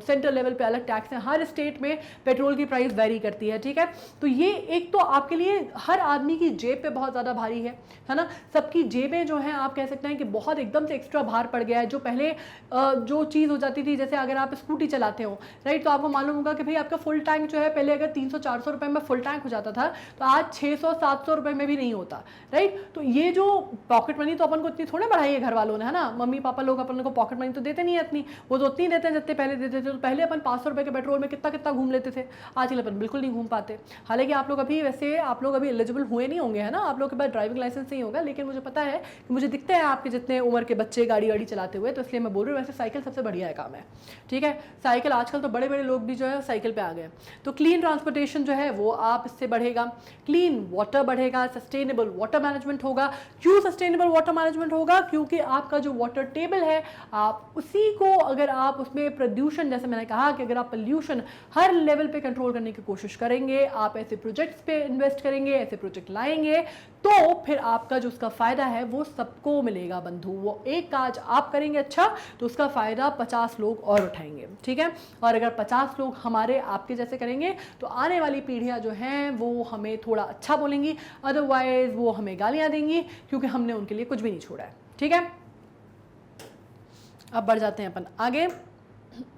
सेंट्रल लेवल पे अलग टैक्स हैं, हर स्टेट में पेट्रोल की प्राइस वेरी करती है, ठीक है। तो ये एक तो आपके लिए हर आदमी की जेब पे बहुत ज़्यादा भारी है ना, सबकी जेबें जो हैं आप कह सकते हैं कि बहुत एकदम से एक्स्ट्रा भार पड़ गया है। जो पहले जो चीज़ हो जाती थी, जैसे अगर आप स्कूटी चलाते हो, राइट, तो आपको मालूम होगा कि भाई आपका फुल टैंक जो है पहले अगर 300-400 रुपये में फुल टैंक हो जाता था तो आज 600-700 रुपए में भी नहीं होता, राइट। तो ये जो पॉकेट मनी तो अपन को इतनी थोड़ा बढ़ाई है घर वालों ने, है ना, मम्मी पापा लोग अपन को पॉकेट मनी तो देते नहीं है इतनी, वो तो उतनी देते हैं जितने पहले देते थे। तो पहले अपन 500 रुपए के पेट्रोल में कितना कितना घूम लेते थे, आजकल अपन बिल्कुल नहीं घूम पाते। हालांकि आप लोग अभी वैसे आप लोग अभी एलिजिबल हुए नहीं होंगे, है ना, आप लोग के पास ड्राइविंग लाइसेंस नहीं होगा, लेकिन मुझे पता है कि मुझे दिखते हैं आपके जितने उम्र के बच्चे गाड़ी वाड़ी चलाते हुए, तो इसलिए मैं बोल रही हूँ। वैसे साइकिल सबसे बढ़िया है काम है, ठीक है, साइकिल आजकल तो बड़े बड़े लोग भी जो है साइकिल पे आ गए। तो क्लीन ट्रांसपोर्टेशन जो है वो आप इससे बढ़ेगा, क्लीन वाटर बढ़ेगा, सस्टेनेबल वाटर मैनेजमेंट होगा। क्यों सस्टेनेबल वाटर मैनेजमेंट होगा? क्योंकि आपका जो वाटर टेबल है आप उसी को, अगर आप उसमें प्रदूषण, जैसे मैंने कहा कि अगर आप पोल्यूशन हर लेवल पे कंट्रोल करने की कोशिश करेंगे, आप ऐसे प्रोजेक्ट्स पे इन्वेस्ट करेंगे, ऐसे प्रोजेक्ट लाएंगे, तो फिर आपका जो उसका फायदा है वो सबको मिलेगा बंधु। वो एक काज आप करेंगे अच्छा तो उसका फायदा 50 लोग और उठाएंगे, ठीक है। और अगर 50 लोग हमारे आपके जैसे करेंगे तो आने वाली पीढ़ियां जो हैं वो हमें थोड़ा अच्छा बोलेंगी, अदरवाइज वो हमें गालियां देंगी, क्योंकि हमने उनके लिए कुछ भी नहीं छोड़ा है, ठीक है। अब बढ़ जाते हैं अपन आगे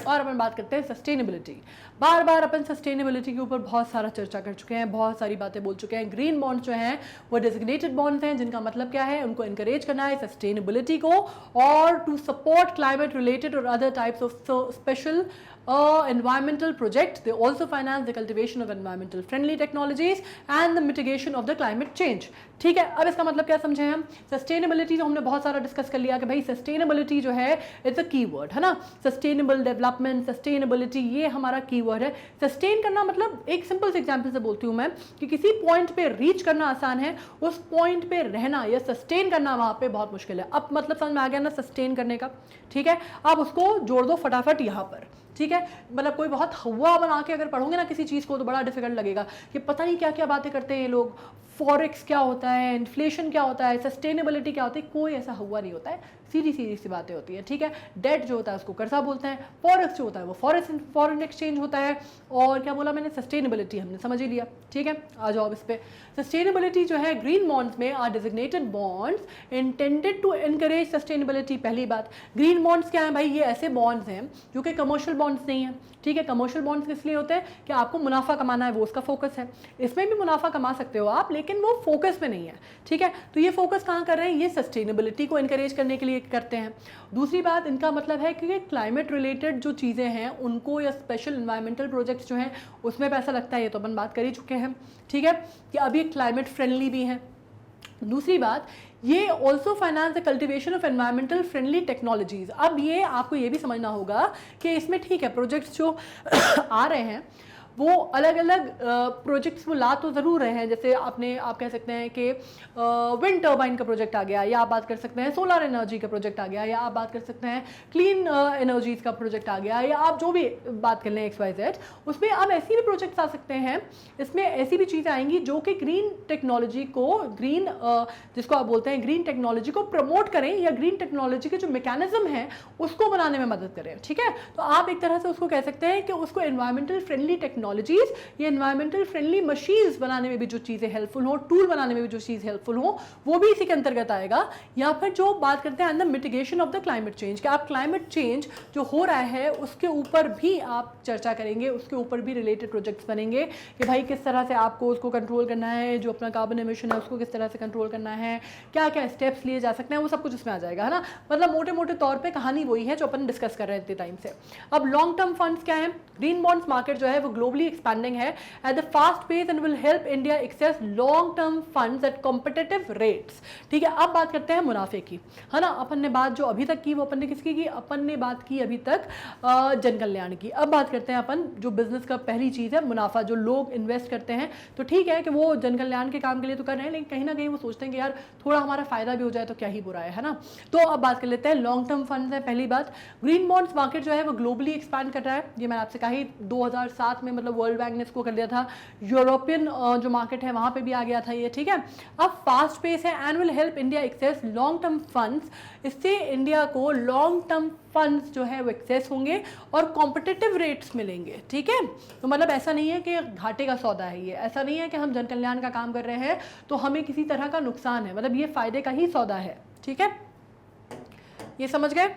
और अपन बात करते हैं सस्टेनेबिलिटी। बार बार अपन सस्टेनेबिलिटी के ऊपर बहुत सारा चर्चा कर चुके हैं, बहुत सारी बातें बोल चुके हैं। ग्रीन बॉन्ड्स जो हैं वो डेजिग्नेटेड बॉन्ड्स हैं, जिनका मतलब क्या है, उनको इनकरेज करना है सस्टेनेबिलिटी को, और टू सपोर्ट क्लाइमेट रिलेटेड और other types of special environmental projects. They also finance the cultivation of environmental friendly technologies and the mitigation of the climate change. ठीक है, अब इसका मतलब क्या समझे हम? सस्टेनेबिलिटी जो हमने बहुत सारा डिस्कस कर लिया कि भाई सस्टेनेबिलिटी जो है इट्स अ कीवर्ड, है ना, सस्टेनेबल डेवलपमेंट, सस्टेनेबिलिटी, ये हमारा कीवर्ड है। सस्टेन करना मतलब, एक सिंपल से एग्जांपल से बोलती हूँ मैं कि किसी पॉइंट पे रीच करना आसान है, उस पॉइंट पे रहना या सस्टेन करना वहां पे बहुत मुश्किल है। अब मतलब समझ में आ गया ना सस्टेन करने का, ठीक है। अब उसको जोड़ दो फटाफट यहाँ पर, ठीक है। मतलब कोई बहुत हवा बना के अगर पढ़ोगे ना किसी चीज़ को तो बड़ा डिफिकल्ट लगेगा कि पता नहीं क्या क्या बातें करते हैं ये लोग, फॉरेक्स क्या होता है, इन्फ्लेशन क्या होता है, सस्टेनेबिलिटी क्या होती है, कोई ऐसा हुआ नहीं होता है, सीधी सीधी सी बातें होती है, ठीक है। डेट जो होता है उसको कर्जा बोलते हैं, फॉरेक्स जो होता है वो फॉरेन एक्सचेंज होता है, और क्या बोला मैंने, सस्टेनेबिलिटी हमने समझ ही लिया, ठीक है। आ जाओ इस पे। सस्टेनेबिलिटी जो है ग्रीन बॉन्ड्स में are designated bonds intended to encourage sustainability. पहली बात, ग्रीन बॉन्ड्स क्या है भाई, ये ऐसे बॉन्ड्स हैं जो कि कमर्शियल बॉन्ड्स नहीं है, ठीक है। कमर्शियल बॉन्ड्स किस लिए होते हैं कि आपको मुनाफा कमाना है, वो उसका फोकस है। इसमें भी मुनाफा कमा सकते हो आप, लेकिन वो फोकस में नहीं है, ठीक है। तो ये फोकस कहाँ कर रहे हैं, ये सस्टेनेबिलिटी को एनकरेज करने के लिए करते हैं। दूसरी बात, इनका मतलब है कि क्लाइमेट रिलेटेड जो चीज़ें हैं उनको, या स्पेशल इन्वायरमेंटल प्रोजेक्ट्स जो हैं उसमें पैसा लगता है, ये तो अपन बात कर ही चुके हैं, ठीक है, कि अब ये क्लाइमेट फ्रेंडली भी हैं। दूसरी बात, ये also finance the cultivation of environmental friendly technologies. अब ये आपको ये भी समझना होगा कि इसमें ठीक है प्रोजेक्ट्स जो आ रहे हैं वो अलग अलग प्रोजेक्ट्स वो ला तो ज़रूर रहे हैं, जैसे आप कह सकते हैं कि विंड टर्बाइन का प्रोजेक्ट आ गया, या आप बात कर सकते हैं सोलर एनर्जी का प्रोजेक्ट आ गया, या आप बात कर सकते हैं क्लीन एनर्जीज का प्रोजेक्ट आ गया, या आप जो भी बात कर लें XYZ, उसमें अब ऐसी भी प्रोजेक्ट्स आ सकते हैं, इसमें ऐसी भी चीज़ें आएंगी जो कि ग्रीन टेक्नोलॉजी को, ग्रीन जिसको आप बोलते हैं ग्रीन टेक्नोलॉजी को प्रमोट करें, या ग्रीन टेक्नोलॉजी के जो मैकेनिज्म है उसको बनाने में मदद करें, ठीक है। तो आप एक तरह से उसको कह सकते हैं कि उसको एनवायरमेंटल फ्रेंडली टेक्नोलॉजीज या एनवायरमेंटल फ्रेंडली मशीन्स बनाने में भी जो चीज़ें हेल्पफुल हो, टूल बनाने में भी जो चीज़ हेल्पफुल हो, वो भी इसी के अंतर्गत आएगा। या फिर जो बात करते हैं अंदर mitigation of the climate change, कि आप क्लाइमेट चेंज जो हो रहा है उसके ऊपर भी आप चर्चा करेंगे, उसके ऊपर भी रिलेटेड प्रोजेक्ट्स बनेंगे कि भाई किस तरह से आपको उसको कंट्रोल करना है, जो अपना कार्बन एमिशन है उसको किस तरह से कंट्रोल करना है, क्या क्या स्टेप्स लिए जा सकते हैं, वो सब कुछ इसमें आ जाएगा, है ना। मतलब मोटे मोटे तौर पर कहानी वही है जो अपन डिस्कस कर रहे थे टाइम से। अब लॉन्ग टर्म फंड्स क्या है, ग्रीन बॉन्ड्स मार्केट जो है वो ग्लोबली एक्सपैंडिंग है at the fast pace and will help India access long term funds at competitive rates, ठीक है। अब बात करते हैं मुनाफे की, है ना। अपन ने बात जो अभी तक की वो अपन ने किसकी की, अपन ने बात की अभी तक जन कल्याण की। अब बात करते हैं अपन जो बिजनेस का पहली चीज़ है मुनाफा, जो लोग इन्वेस्ट करते हैं, तो ठीक है कि वो जन कल्याण के काम के लिए तो कर रहे हैं, लेकिन कहीं ना कहीं वो सोचते हैं कि यार थोड़ा हमारा फायदा भी हो जाए तो क्या ही बुरा है ना। तो अब बात कर लेते हैं लॉन्ग टर्म फंड्स है पहली बात। ग्रीन बॉन्ड्स मार्केट जो है वो ग्लोबली एक्सपैंड कर रहा है, ये मैंने आपसे कहा ही 2007 में, मतलब वर्ल्ड बैंक ने इसको कर लिया था, यूरोपियन जो मार्केट है वहां पे भी आ गया था ये, ठीक है। अब फास्ट पेस है and will help India access long term funds, इससे इंडिया को लॉन्ग टर्म फंड्स जो है वो एक्सेस होंगे और कॉम्पिटिटिव रेट्स मिलेंगे, ठीक है। तो मतलब ऐसा नहीं है कि घाटे का सौदा है ये, ऐसा नहीं है कि हम जन कल्याण का काम कर रहे हैं तो हमें किसी तरह का नुकसान है, मतलब ये फायदे का ही सौदा है, ठीक है, ये समझ गए।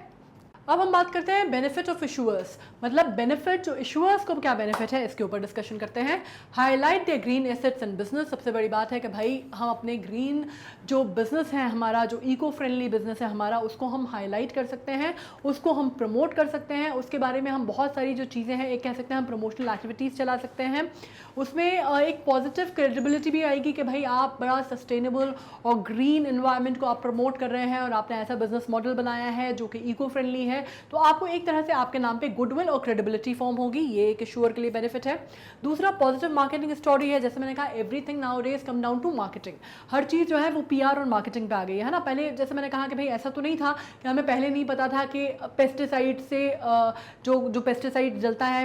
अब हम बात करते हैं बेनिफिट ऑफ इशूअर्स, मतलब बेनिफिट जो इशूअर्स को क्या बेनिफिट है इसके ऊपर डिस्कशन करते हैं। Highlight the green assets and business, सबसे बड़ी बात है कि भाई हम अपने ग्रीन जो बिजनेस है हमारा, जो इको फ्रेंडली बिजनेस है हमारा, उसको हम हाईलाइट कर सकते हैं, उसको हम प्रमोट कर सकते हैं, उसके बारे में हम बहुत सारी जो चीज़ें हैं, एक कह सकते हैं हम प्रमोशनल एक्टिविटीज़ चला सकते हैं, उसमें एक पॉजिटिव क्रेडिबिलिटी भी आएगी कि भाई आप बड़ा सस्टेनेबल और ग्रीन एनवायरनमेंट को आप प्रमोट कर रहे हैं और आपने ऐसा बिजनेस मॉडल बनाया है जो कि इको फ्रेंडली है, तो आपको एक तरह से आपके नाम पे गुडविल और क्रेडिबिलिटी फॉर्म होगी, ये एक इशूअर के लिए बेनिफिट है। दूसरा पॉजिटिव मार्केटिंग स्टोरी है, जैसे मैंने कहा everything nowadays come down to marketing, हर चीज़ जो है वो पीआर और मार्केटिंग पे आ गई है ना। पहले जैसे मैंने कहा कि भाई ऐसा तो नहीं था कि हमें पहले नहीं पता था कि पेस्टिसाइड से जो पेस्टिसाइड जलता है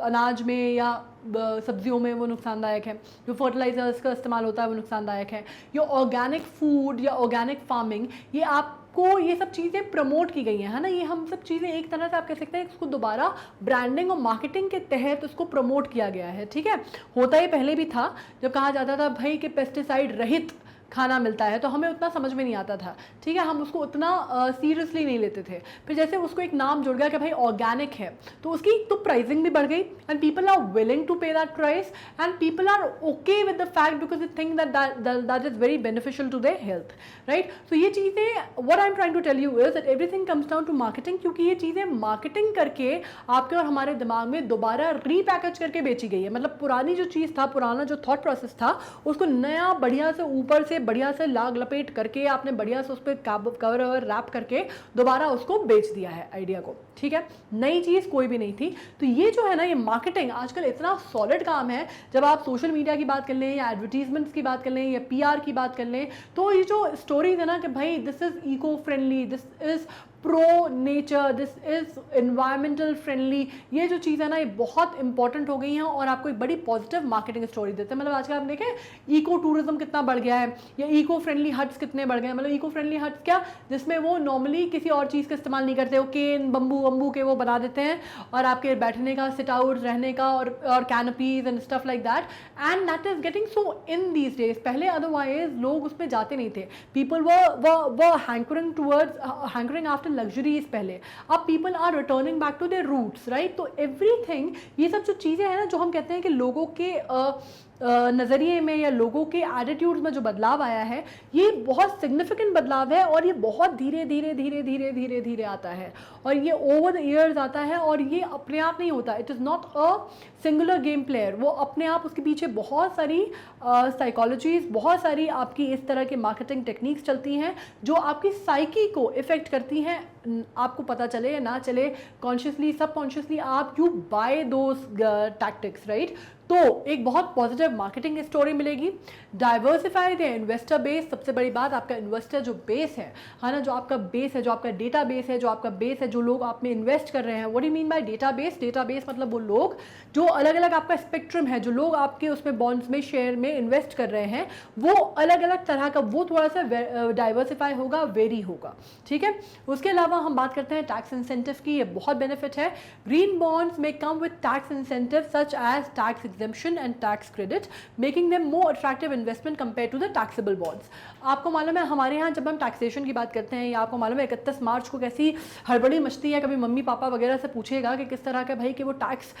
अनाज में या सब्जियों में वो नुकसानदायक है, जो फर्टिलाइजर्स का इस्तेमाल होता है वो नुकसानदायक है, या ऑर्गेनिक फूड या ऑर्गेनिक फार्मिंग, ये आपको ये सब चीज़ें प्रमोट की गई हैं, है ना। ये हम सब चीज़ें एक तरह से आप कह सकते हैं इसको दोबारा ब्रांडिंग और मार्केटिंग के तहत उसको प्रमोट किया गया है, ठीक है। होता ये पहले भी था, जब कहा जाता था भाई कि पेस्टिसाइड रहित खाना मिलता है तो हमें उतना समझ में नहीं आता था, ठीक है, हम उसको उतना सीरियसली नहीं लेते थे। फिर जैसे उसको एक नाम जुड़ गया कि भाई ऑर्गेनिक है, तो उसकी तो प्राइसिंग भी बढ़ गई and people are willing to pay that price and people are okay with the fact because they think that is very beneficial to their health, right. तो ये चीज़ें what I am trying to tell you is that everything comes down to marketing, क्योंकि ये चीज़ें marketing करके आपके और हमारे दिमाग में दोबारा रीपैकेज करके बेची गई है। मतलब पुरानी जो चीज़ था, पुराना जो थॉट प्रोसेस था, उसको नया बढ़िया से ऊपर से बढ़िया से लाग लपेट करके आपने बढ़िया से उस पर कवर और रैप करके दोबारा उसको बेच दिया है आइडिया को, ठीक है। नई चीज़ कोई भी नहीं थी। तो ये जो है ना, ये मार्केटिंग आजकल इतना सॉलिड काम है, जब आप सोशल मीडिया की बात कर लें या एडवर्टीजमेंट्स की बात कर लें या पीआर की बात कर लें, तो ये जो स्टोरीज है ना कि भाई this is eco friendly, this is pro nature, this is environmental friendly, ये जो चीज़ है ना ये बहुत इंपॉर्टेंट हो गई हैं और आपको एक बड़ी पॉजिटिव मार्केटिंग स्टोरी देते हैं। मतलब आजकल आप देखें इको टूरिज्म कितना बढ़ गया है, या इको फ्रेंडली हट्स कितने बढ़ गए हैं। मतलब इको फ्रेंडली हट्स क्या, जिसमें वो नॉर्मली किसी और चीज़ का इस्तेमाल नहीं करते, वो केन बम्बू वम्बू के वो बना देते हैं और आपके बैठने का, सिट आउट रहने का और canopies and stuff like that, and that is getting so in these days. पहले अदरवाइज लोग उसमें जाते नहीं थे, people were hankering after luxuries पहले, अब people are returning back to their roots, right. तो एवरीथिंग, ये सब जो चीज़ें हैं ना, जो हम कहते हैं कि लोगों के नज़रिए में या लोगों के एटीट्यूड्स में जो बदलाव आया है, ये बहुत सिग्निफिकेंट बदलाव है और ये बहुत धीरे धीरे धीरे धीरे धीरे धीरे आता है और ये ओवर द ईयर्स आता है और ये अपने आप नहीं होता। It is not a singular game player, वो अपने आप उसके पीछे बहुत सारी साइकोलॉजीज, बहुत सारी आपकी इस तरह के मार्केटिंग टेक्निक्स चलती हैं जो आपकी साइकी को इफ़ेक्ट करती हैं। आपको पता चले या ना चले, कॉन्शियसली सबकॉन्शियसली आप you buy those tactics, right. तो एक बहुत पॉजिटिव मार्केटिंग स्टोरी मिलेगी। डाइवर्सिफाई द इन्वेस्टर बेस, सबसे बड़ी बात आपका इन्वेस्टर जो बेस है ना, जो आपका बेस है, जो आपका डेटा बेस है, जो आपका बेस है, जो लोग आप में इन्वेस्ट कर रहे हैं। What do you mean by data base? Data base मतलब वो लोग जो अलग अलग आपका स्पेक्ट्रम है, जो लोग आपके उसमें बॉन्ड्स में, शेयर में इन्वेस्ट कर रहे हैं, वो अलग अलग तरह का, वो थोड़ा सा डाइवर्सिफाई होगा, वेरी होगा, ठीक है। उसके अलावा हम बात करते हैं टैक्स इंसेंटिव की, ये बहुत बेनिफिट है। ग्रीन बॉन्ड्स में come with tax incentive such as tax exemption and tax credit, making them more attractive investment compared to the taxable bonds. आपको मालूम है हमारे यहाँ जब हम टैक्सेशन की बात करते हैं, या आपको मालूम है 31 मार्च को कैसी हड़बड़ी मचती है, कभी मम्मी पापा वगैरह से पूछेगा कि किस तरह का भाई कि वो टैक्स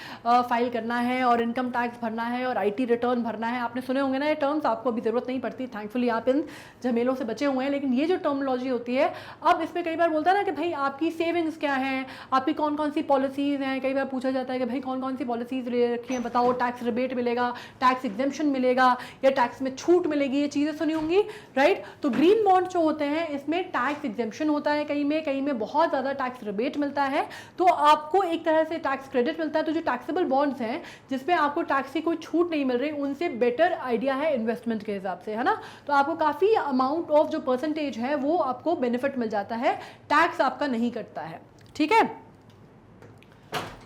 फाइल करना है और इनकम टैक्स भरना है और IT रिटर्न भरना है। आपने सुने होंगे ना ये टर्म्स, आपको अभी ज़रूरत नहीं पड़ती, थैंकफुली आप इन झमेलों से बचे हुए हैं। लेकिन ये जो टर्मोलॉजी होती है, अब इसमें कई बार बोलता है ना कि भाई आपकी सेविंग्स क्या हैं, आपकी कौन कौन सी पॉलिसीज़ हैं। कई बार पूछा जाता है कि भाई कौन कौन सी पॉलिसीज़ ले रखी हैं, बताओ, टैक्स रिबेट मिलेगा, टैक्स एग्जेम्पशन मिलेगा या टैक्स में छूट मिलेगी, ये चीज़ें सुनी होंगी, राइट। तो ग्रीन बॉन्ड जो होते हैं इसमें टैक्स एग्जेम्पशन होता है, कहीं में बहुत ज़्यादा टैक्स रिबेट मिलता है, तो आपको एक तरह से टैक्स क्रेडिट मिलता है। तो जो टैक्सेबल बॉन्ड्स हैं जिसमें आपको टैक्स की कोई छूट नहीं मिल रही, उनसे बेटर आइडिया है इन्वेस्टमेंट के हिसाब से, है ना। तो आपको काफ़ी अमाउंट ऑफ जो परसेंटेज है वो आपको बेनिफिट मिल जाता है, टैक्स आपका नहीं कटता है, ठीक है।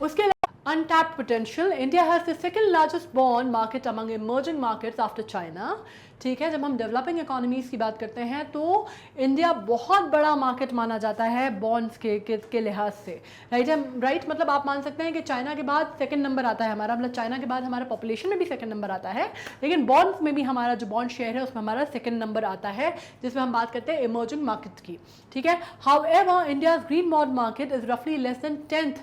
उसके untapped potential. India has the second largest bond market among emerging markets after China. ठीक है, जब हम डेवलपिंग इकोनॉमीज की बात करते हैं तो इंडिया बहुत बड़ा मार्केट माना जाता है बॉन्ड्स के लिहाज से, राइट मतलब आप मान सकते हैं कि चाइना के बाद सेकंड नंबर आता है हमारा, मतलब चाइना के बाद हमारा पॉपुलेशन में भी सेकंड नंबर आता है, लेकिन बॉन्ड्स में भी हमारा जो बॉन्ड शेयर है उसमें हमारा सेकंड नंबर आता है, जिसमें हम बात करते हैं इमर्जिंग मार्केट की। ठीक है, however India's green bond market is रफली less than 10th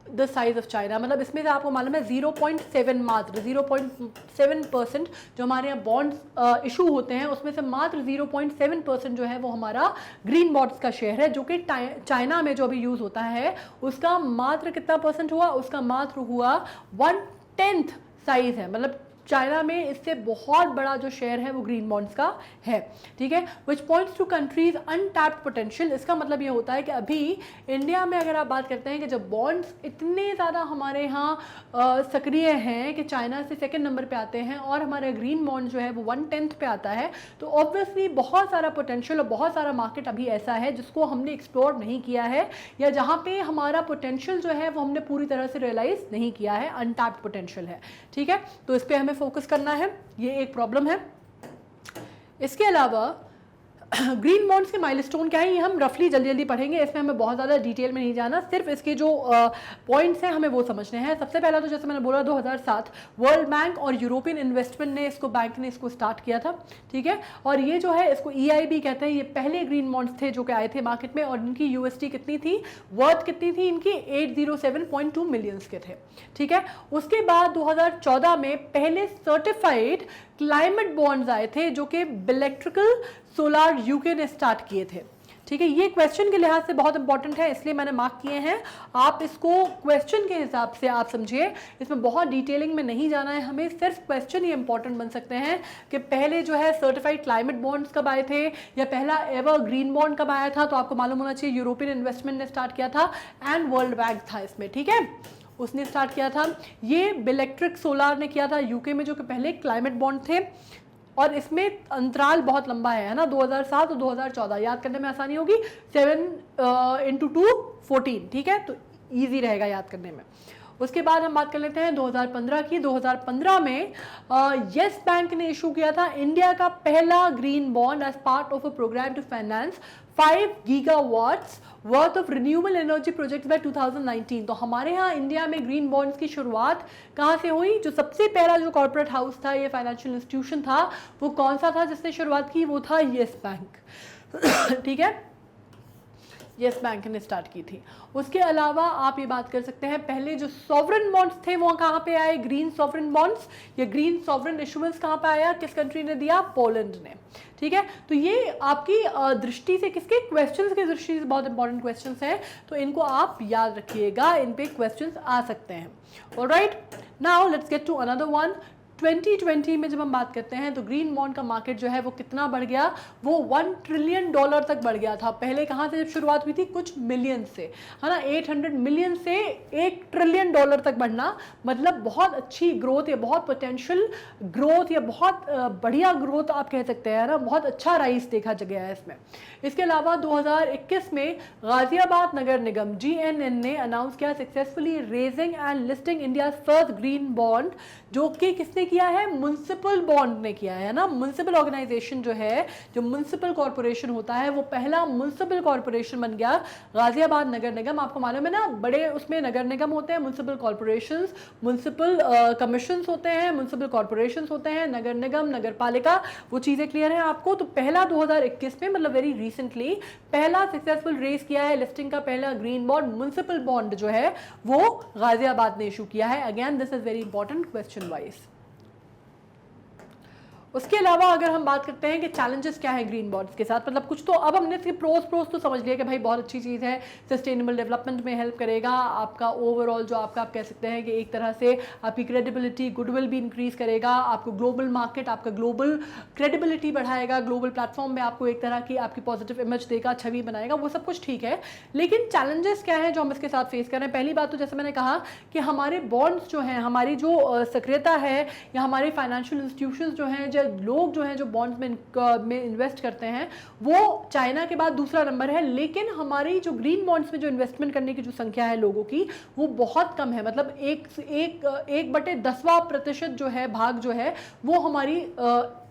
the size of China, मतलब इसमें से आपको मालूम है 0.7 मात्र 0.7% जो हमारे यहाँ बॉन्ड्स इशू होते हैं उसमें से मात्र 0.7% जो है वो हमारा ग्रीन बॉन्ड्स का शेयर है, जो कि चाइना में जो अभी यूज़ होता है उसका मात्र कितना परसेंट हुआ, उसका मात्र हुआ 1/10 साइज है, मतलब चाइना में इससे बहुत बड़ा जो शेयर है वो ग्रीन बॉन्ड्स का है। ठीक है, which points to country's untapped potential. इसका मतलब ये होता है कि अभी इंडिया में अगर आप बात करते हैं कि जब बॉन्ड्स इतने ज़्यादा हमारे यहाँ सक्रिय हैं कि चाइना से सेकंड नंबर पे आते हैं और हमारे ग्रीन बॉन्ड जो है वो 1/10 पे आता है, तो ऑब्वियसली बहुत सारा पोटेंशियल और बहुत सारा मार्केट अभी ऐसा है जिसको हमने एक्सप्लोर नहीं किया है, या जहाँ पे हमारा पोटेंशियल जो है वो हमने पूरी तरह से रियलाइज नहीं किया है, अनटैप्ड पोटेंशियल है। ठीक है, तो इस पर हमें फोकस करना है, ये एक प्रॉब्लम है। इसके अलावा ग्रीन बॉन्ड्स के माइलस्टोन क्या है ये हम रफली जल्दी जल्दी पढ़ेंगे, इसमें हमें बहुत ज़्यादा डिटेल में नहीं जाना, सिर्फ इसके जो पॉइंट्स हैं हमें वो समझने हैं। सबसे पहला तो जैसे मैंने बोला 2007 वर्ल्ड बैंक और यूरोपियन इन्वेस्टमेंट ने बैंक ने इसको स्टार्ट किया था। ठीक है, और ये जो है इसको EIB कहते हैं, ये पहले ग्रीन बॉन्ड्स थे जो कि आए थे मार्केट में, और इनकी USD कितनी थी, वर्थ कितनी थी इनकी 807.2 मिलियंस के थे। ठीक है, उसके बाद 2014 में पहले सर्टिफाइड क्लाइमेट बॉन्ड्स आए थे जो कि बिलेक्ट्रिकल सोलार UK ने स्टार्ट किए थे। ठीक है, ये क्वेश्चन के लिहाज से बहुत इंपॉर्टेंट है इसलिए मैंने मार्क किए हैं, आप इसको क्वेश्चन के हिसाब से आप समझिए, इसमें बहुत डिटेलिंग में नहीं जाना है हमें, सिर्फ क्वेश्चन ये इंपॉर्टेंट बन सकते हैं कि पहले जो है सर्टिफाइड क्लाइमेट बॉन्ड्स कब आए थे, या पहला एवर ग्रीन बॉन्ड कब आया था, तो आपको मालूम होना चाहिए यूरोपियन इन्वेस्टमेंट ने स्टार्ट किया था एंड वर्ल्ड बैंक था इसमें। ठीक है, उसने स्टार्ट किया था, ये बिलेक्ट्रिक सोलार ने किया था UK में, जो कि पहले क्लाइमेट बॉन्ड थे, और इसमें अंतराल बहुत लंबा है ना, 2007 और 2014, याद करने में आसानी होगी, 7 × 2 14। ठीक है, तो ईजी रहेगा याद करने में। उसके बाद हम बात कर लेते हैं 2015 की। 2015 में येस बैंक ने इशू किया था इंडिया का पहला green bond as part of a programme to finance 5 gigawatts worth of renewable energy project by 2019। तो हमारे यहाँ इंडिया में ग्रीन बॉन्ड्स की शुरुआत कहाँ से हुई, जो सबसे पहला जो कॉर्पोरेट हाउस था, ये फाइनेंशियल इंस्टीट्यूशन था, वो कौन सा था जिसने शुरुआत की, वो था येस बैंक। ठीक है, येस बैंक ने स्टार्ट की थी। उसके अलावा आप ये बात कर सकते हैं पहले जो सॉवरेन बॉन्ड्स थे वो कहाँ पे आए, ग्रीन सॉवरेन बॉन्ड्स, या ग्रीन सॉवरेन इशुएंस कहाँ पे आया, किस कंट्री ने दिया, पोलैंड ने। ठीक है, तो ये आपकी दृष्टि से किसके क्वेश्चंस की दृष्टि से बहुत इंपॉर्टेंट क्वेश्चंस हैं, तो इनको आप याद रखिएगा, इन पे क्वेश्चंस आ सकते हैं। Alright, now let's get to another one. 2020 में जब हम बात करते हैं तो ग्रीन बॉन्ड का मार्केट जो है वो कितना बढ़ गया, वो $1 ट्रिलियन तक बढ़ गया था। पहले कहाँ से जब शुरुआत हुई थी, कुछ मिलियन से, है ना, 800 मिलियन से $1 ट्रिलियन तक बढ़ना, मतलब बहुत अच्छी ग्रोथ या बहुत पोटेंशियल ग्रोथ या बहुत बढ़िया ग्रोथ आप कह सकते हैं ना, बहुत अच्छा राइज देखा गया है इसमें। इसके अलावा 2021 में गाजियाबाद नगर निगम GNN ने अनाउंस किया successfully raising and listing India first green bond, जो कि किसने किया है, म्युनिसिपल बॉन्ड ने किया है ना। म्युनिसिपल ऑर्गेनाइजेशन जो है, जो म्युनिसिपल कॉर्पोरेशन होता है, वो पहला म्युनिसिपल कॉर्पोरेशन बन गया गाजियाबाद नगर निगम। आपको मालूम है ना, बड़े उसमें नगर निगम होते हैं, म्युनिसिपल कॉर्पोरेशंस, म्युनिसिपल कमीशंस होते हैं, म्युनिसिपल कॉर्पोरेशंस होते हैं, नगर निगम, नगर पालिका, वो चीज़ें क्लियर है आपको। तो पहला 2021 में, मतलब वेरी रिसेंटली, पहला सक्सेसफुल रेस किया है लिस्टिंग का पहला ग्रीन बॉन्ड, म्युनिसिपल बॉन्ड जो है वो गाजियाबाद ने इशू किया है। Again this is very important question wise. उसके अलावा अगर हम बात करते हैं कि चैलेंजेस क्या है ग्रीन बॉन्ड्स के साथ, मतलब कुछ तो अब हमने इसके प्रोस तो समझ लिया कि भाई बहुत अच्छी चीज़ है, सस्टेनेबल डेवलपमेंट में हेल्प करेगा, आपका ओवरऑल जो आपका आप कह सकते हैं कि एक तरह से आपकी क्रेडिबिलिटी, गुडविल भी इंक्रीज करेगा, आपको ग्लोबल मार्केट, आपका ग्लोबल क्रेडिबिलिटी बढ़ाएगा, ग्लोबल प्लेटफॉर्म में आपको एक तरह की आपकी पॉजिटिव इमेज देगा, छवि बनाएगा, वो सब कुछ ठीक है। लेकिन चैलेंजेस क्या है जो हम इसके साथ फेस कर रहे हैं। पहली बात तो जैसे मैंने कहा कि हमारे बॉन्ड्स जो हैं, हमारी जो सक्रियता है, या हमारे फाइनेंशियल इंस्टीट्यूशंस जो हैं, लोग जो हैं जो बॉन्ड्स में इन्वेस्ट करते हैं वो चाइना के बाद दूसरा नंबर है, लेकिन हमारी जो ग्रीन बॉन्ड्स में जो इन्वेस्टमेंट करने की जो संख्या है लोगों की वो बहुत कम है। मतलब 1/10% जो है भाग जो है वो हमारी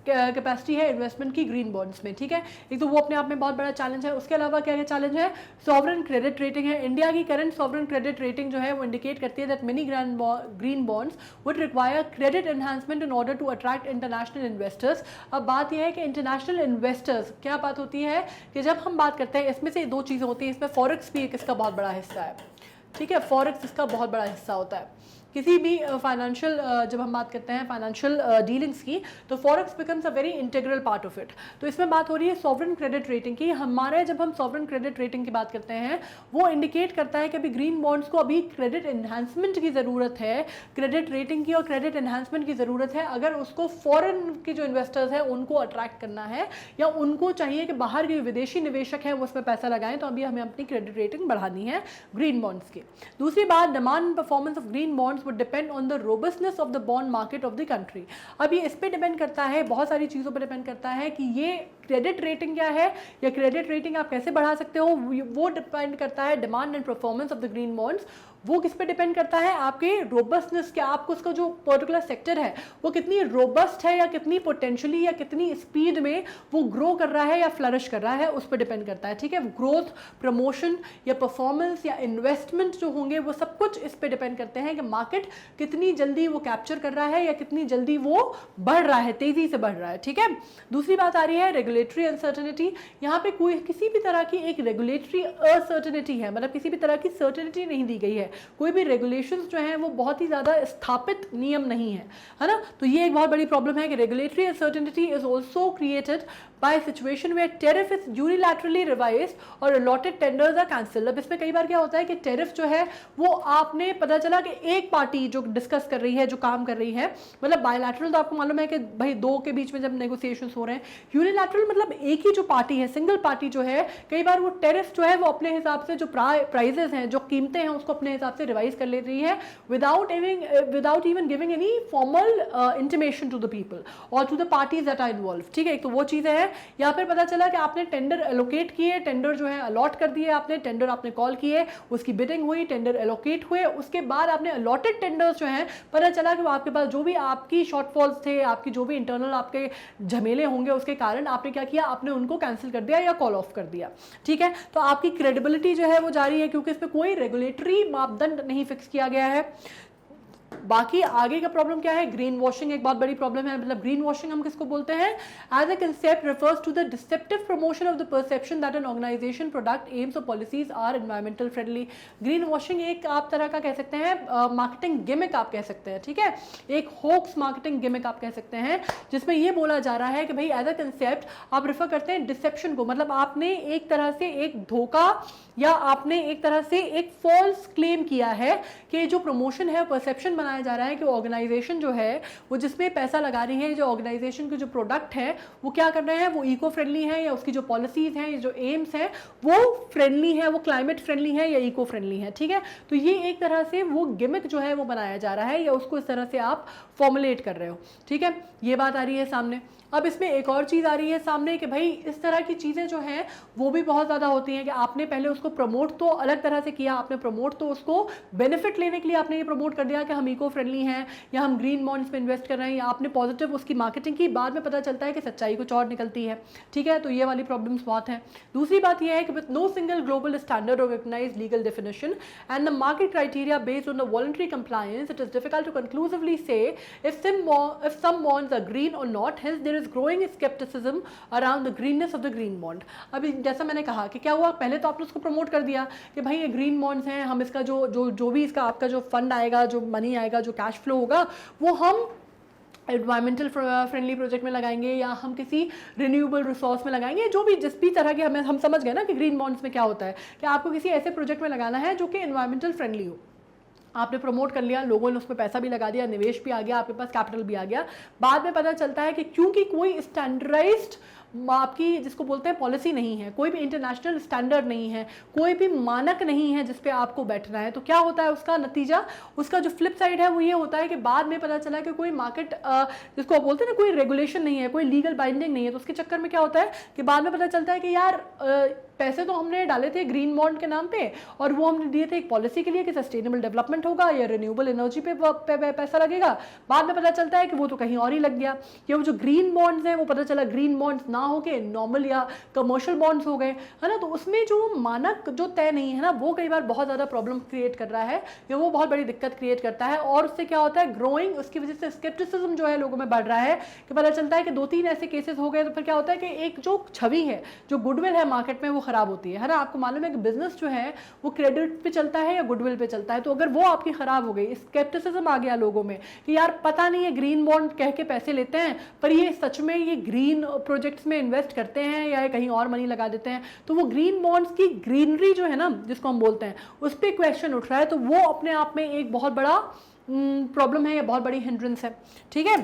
कैपेसिटी है इन्वेस्टमेंट की ग्रीन बॉन्ड्स में। ठीक है, एक तो वो अपने आप में बहुत बड़ा चैलेंज है। उसके अलावा क्या क्या चैलेंज है? सॉवरेन क्रेडिट रेटिंग है। इंडिया की करंट सॉवरेन क्रेडिट रेटिंग जो है वो इंडिकेट करती है that many green bonds would require credit enhancement in order to attract international investors. अब बात यह है कि इंटरनेशनल इन्वेस्टर्स, क्या बात होती है कि जब हम बात करते हैं इसमें से दो चीज़ें होती हैं, इसमें फॉरेक्स भी एक इसका बहुत बड़ा हिस्सा है। ठीक है, फॉरेक्स इसका बहुत बड़ा हिस्सा होता है। किसी भी फाइनेंशियल जब हम बात करते हैं फाइनेंशियल डीलिंग्स की, तो forex becomes a very integral part of it. तो इसमें बात हो रही है सॉवरेन क्रेडिट रेटिंग की। हमारे जब हम सॉवरेन क्रेडिट रेटिंग की बात करते हैं वो इंडिकेट करता है कि अभी ग्रीन बॉन्ड्स को अभी क्रेडिट एनहांसमेंट की ज़रूरत है, क्रेडिट रेटिंग की और क्रेडिट एनहांसमेंट की ज़रूरत है अगर उसको फॉरेन के जो इन्वेस्टर्स हैं उनको अट्रैक्ट करना है, या उनको चाहिए कि बाहर के विदेशी निवेशक हैं वो उसमें पैसा लगाएं, तो अभी हमें अपनी क्रेडिट रेटिंग बढ़ानी है ग्रीन बॉन्ड्स की। दूसरी बात, demand and performance of green bonds would depend on the robustness of the bond market of the country। अब ये इस पे डिपेंड करता है, बहुत सारी चीज़ों पर डिपेंड करता है कि ये क्रेडिट रेटिंग क्या है या क्रेडिट रेटिंग आप कैसे बढ़ा सकते हो, वो डिपेंड करता है demand and performance of the green bonds. वो किस पे डिपेंड करता है? आपके रोबस्टनेस, क्या आपको उसका जो पर्टिकुलर सेक्टर है वो कितनी रोबस्ट है या कितनी पोटेंशियली या कितनी स्पीड में वो ग्रो कर रहा है या फ्लरिश कर रहा है, उस पर डिपेंड करता है। ठीक है, ग्रोथ, प्रमोशन या परफॉर्मेंस या इन्वेस्टमेंट जो होंगे वो सब कुछ इस पे डिपेंड करते हैं कि मार्केट कितनी जल्दी वो कैप्चर कर रहा है या कितनी जल्दी वो बढ़ रहा है, तेजी से बढ़ रहा है। ठीक है, दूसरी बात आ रही है रेगुलेटरी अनसर्टेनिटी। यहाँ पे कोई किसी भी तरह की एक रेगुलेटरी असर्टेनिटी है, मतलब किसी भी तरह की सर्टेनिटी नहीं दी गई है। कोई भी रेगुलेशंस जो हैं वो बहुत ही ज़्यादा स्थापित नियम नहीं है ना। तो ये एक बहुत बड़ी प्रॉब्लम है कि regulatory uncertainty is also created by situation where tariff is unilaterally revised or allotted tenders are cancelled. अब इसमें कई बार क्या होता है कि टेरिफ जो है वो आपने पता चला कि एक पार्टी जो डिस्कस कर रही है, जो काम कर रही है, मतलब बायलैटरल तो आपको मालूम है कि भाई दो के बीच में जब नेगोशिएशंस हो रहे हैं, यूनिलैटरल मतलब एक ही जो पार्टी है, सिंगल पार्टी जो है, कई बार वो टेरिफ जो है वो अपने हिसाब से जो प्राइजेस हैं, जो कीमतें हैं, उसको अपने हिसाब से रिवाइज कर ले रही है without even giving any formal intimation to the people और to the parties that are involved. ठीक है, एक तो वो चीज़ें हैं। या फिर पता चला कि आपने टेंडर एलोकेट किए, टेंडर जो है अलॉट कर दिए, आपने टेंडर आपने कॉल किए, उसकी बिडिंग हुई, टेंडर एलोकेट हुए, उसके बाद आपने अलॉटेड टेंडर्स जो हैं पता चला कि वो आपके पास जो भी आपकी शॉर्टफॉल्स थे, आपकी जो भी इंटरनल आपके झमेले होंगे उसके कारण आपने क्या किया, आपने उनको कैंसिल कर दिया या कॉल ऑफ कर दिया। ठीक है, तो आपकी क्रेडिबिलिटी जो है वो जा रही है क्योंकि इसमें कोई रेगुलेटरी मापदंड नहीं फिक्स किया गया है। बाकी आगे का प्रॉब्लम क्या है? ग्रीन वॉशिंग एक बहुत बड़ी प्रॉब्लम है। मतलब ग्रीन वॉशिंग हम किसको बोलते हैं? As a concept refers to the deceptive promotion of the perception that an organisation product aims और policies are environmental friendly. Green washing एक आप तरह का कह सकते हैं मार्केटिंग गिमिक आप कह सकते हैं। ठीक है, एक होक्स मार्केटिंग गिमिक आप कह सकते हैं, जिसमें यह बोला जा रहा है कि भाई एज अ कंसेप्ट आप रिफर करते हैं डिसेप्शन को, मतलब आपने एक तरह से एक धोखा या आपने एक तरह से एक फॉल्स क्लेम किया है कि जो प्रमोशन है, परसेप्शन बनाया जा रहा है कि ऑर्गेनाइजेशन जो है वो जिसमें पैसा लगा रही है, जो ऑर्गेनाइजेशन के जो प्रोडक्ट है वो क्या कर रहे हैं, वो इको फ्रेंडली है, या उसकी जो पॉलिसीज हैं, जो एम्स हैं वो फ्रेंडली है, वो क्लाइमेट फ्रेंडली है या इको फ्रेंडली है। ठीक है, तो ये एक तरह से वो गिमिक जो है वो बनाया जा रहा है या उसको इस तरह से आप फॉर्मुलेट कर रहे हो। ठीक है, ये बात आ रही है सामने। अब इसमें एक और चीज़ आ रही है सामने कि भाई इस तरह की चीज़ें जो हैं वो भी बहुत ज़्यादा होती हैं कि आपने पहले उसको प्रमोट तो अलग तरह से किया, आपने प्रमोट तो उसको बेनिफिट लेने के लिए आपने ये प्रमोट कर दिया कि हम इको फ्रेंडली हैं या हम ग्रीन बॉन्ड्स पे इन्वेस्ट कर रहे हैं, या आपने पॉजिटिव उसकी मार्केटिंग की, बाद में पता चलता है कि सच्चाई कुछ और निकलती है। ठीक है, तो ये वाली प्रॉब्लम्स बहुत हैं। दूसरी बात यह है कि with no single global standard और recognised legal definition and the market criteria based on the voluntary compliance, it is difficult to conclusively say if some bonds are green or not, hence there is growing skepticism around the greenness of the green bond। अभी जैसा मैंने कहा कि क्या हुआ, पहले तो आपने उसको प्रमोट कर दिया कि भाई ये ग्रीन बॉन्ड्स हैं, हम इसका जो भी इसका आपका जो फंड आएगा, जो मनी आएगा, जो कैश फ्लो होगा वो हम एनवायरमेंटल फ्रेंडली प्रोजेक्ट में लगाएंगे या हम किसी रिन्यूएबल रिसोर्स में लगाएंगे, जो भी जिस भी तरह के हम समझ गए ना कि ग्रीन बॉन्ड्स में क्या होता है कि आपको किसी ऐसे प्रोजेक्ट में लगाना है जो कि एनवायरमेंटल फ्रेंडली हो। आपने प्रमोट कर लिया, लोगों ने उसमें पैसा भी लगा दिया, निवेश भी आ गया, आपके पास कैपिटल भी आ गया। बाद में पता चलता है कि क्योंकि कोई स्टैंडर्डाइज्ड आपकी जिसको बोलते हैं पॉलिसी नहीं है, कोई भी इंटरनेशनल स्टैंडर्ड नहीं है, कोई भी मानक नहीं है जिस पे आपको बैठना है, तो क्या होता है उसका नतीजा, उसका जो फ्लिप साइड है वो ये होता है कि बाद में पता चला कि कोई मार्केट जिसको बोलते हैं ना, कोई रेगुलेशन नहीं है, कोई लीगल बाइंडिंग नहीं है, तो उसके चक्कर में क्या होता है कि बाद में पता चलता है कि यार पैसे तो हमने डाले थे ग्रीन बॉन्ड के नाम पे, और वो हमने दिए थे एक पॉलिसी के लिए कि सस्टेनेबल डेवलपमेंट होगा या रिन्यूएबल एनर्जी पे पैसा लगेगा, बाद में पता चलता है कि वो तो कहीं और ही लग गया, या वो जो ग्रीन बॉन्ड्स हैं वो पता चला ग्रीन बॉन्ड्स ना हो के नॉर्मल या कमर्शियल बॉन्ड्स हो गए, है ना। तो उसमें जो मानक जो तय नहीं है ना, वो कई बार बहुत ज़्यादा प्रॉब्लम क्रिएट कर रहा है, या वो बहुत बड़ी दिक्कत क्रिएट करता है, और उससे क्या होता है ग्रोइंग, उसकी वजह से स्केप्टिसिज्म जो है लोगों में बढ़ रहा है, कि पता चलता है कि 2-3 ऐसे केसेस हो गए तो फिर क्या होता है कि एक जो छवि है, जो गुडविल है मार्केट में, वो खराब होती है ना। आपको मालूम है कि बिजनेस जो है वो क्रेडिट पे चलता है या गुडविल पे चलता है, तो अगर वो आपकी खराब हो गई, स्केप्टिसिज्म आ गया लोगों में कि यार पता नहीं है ग्रीन बॉन्ड कह के पैसे लेते हैं, पर ये सच में ये ग्रीन प्रोजेक्ट्स में इन्वेस्ट करते हैं या कहीं और मनी लगा देते हैं, तो वो ग्रीन बॉन्ड्स की ग्रीनरी जो है ना, जिसको हम बोलते हैं, उस पर क्वेश्चन उठ रहा है, तो वो अपने आप में एक बहुत बड़ा प्रॉब्लम है या बहुत बड़ी हिंड्रेंस है, ठीक है।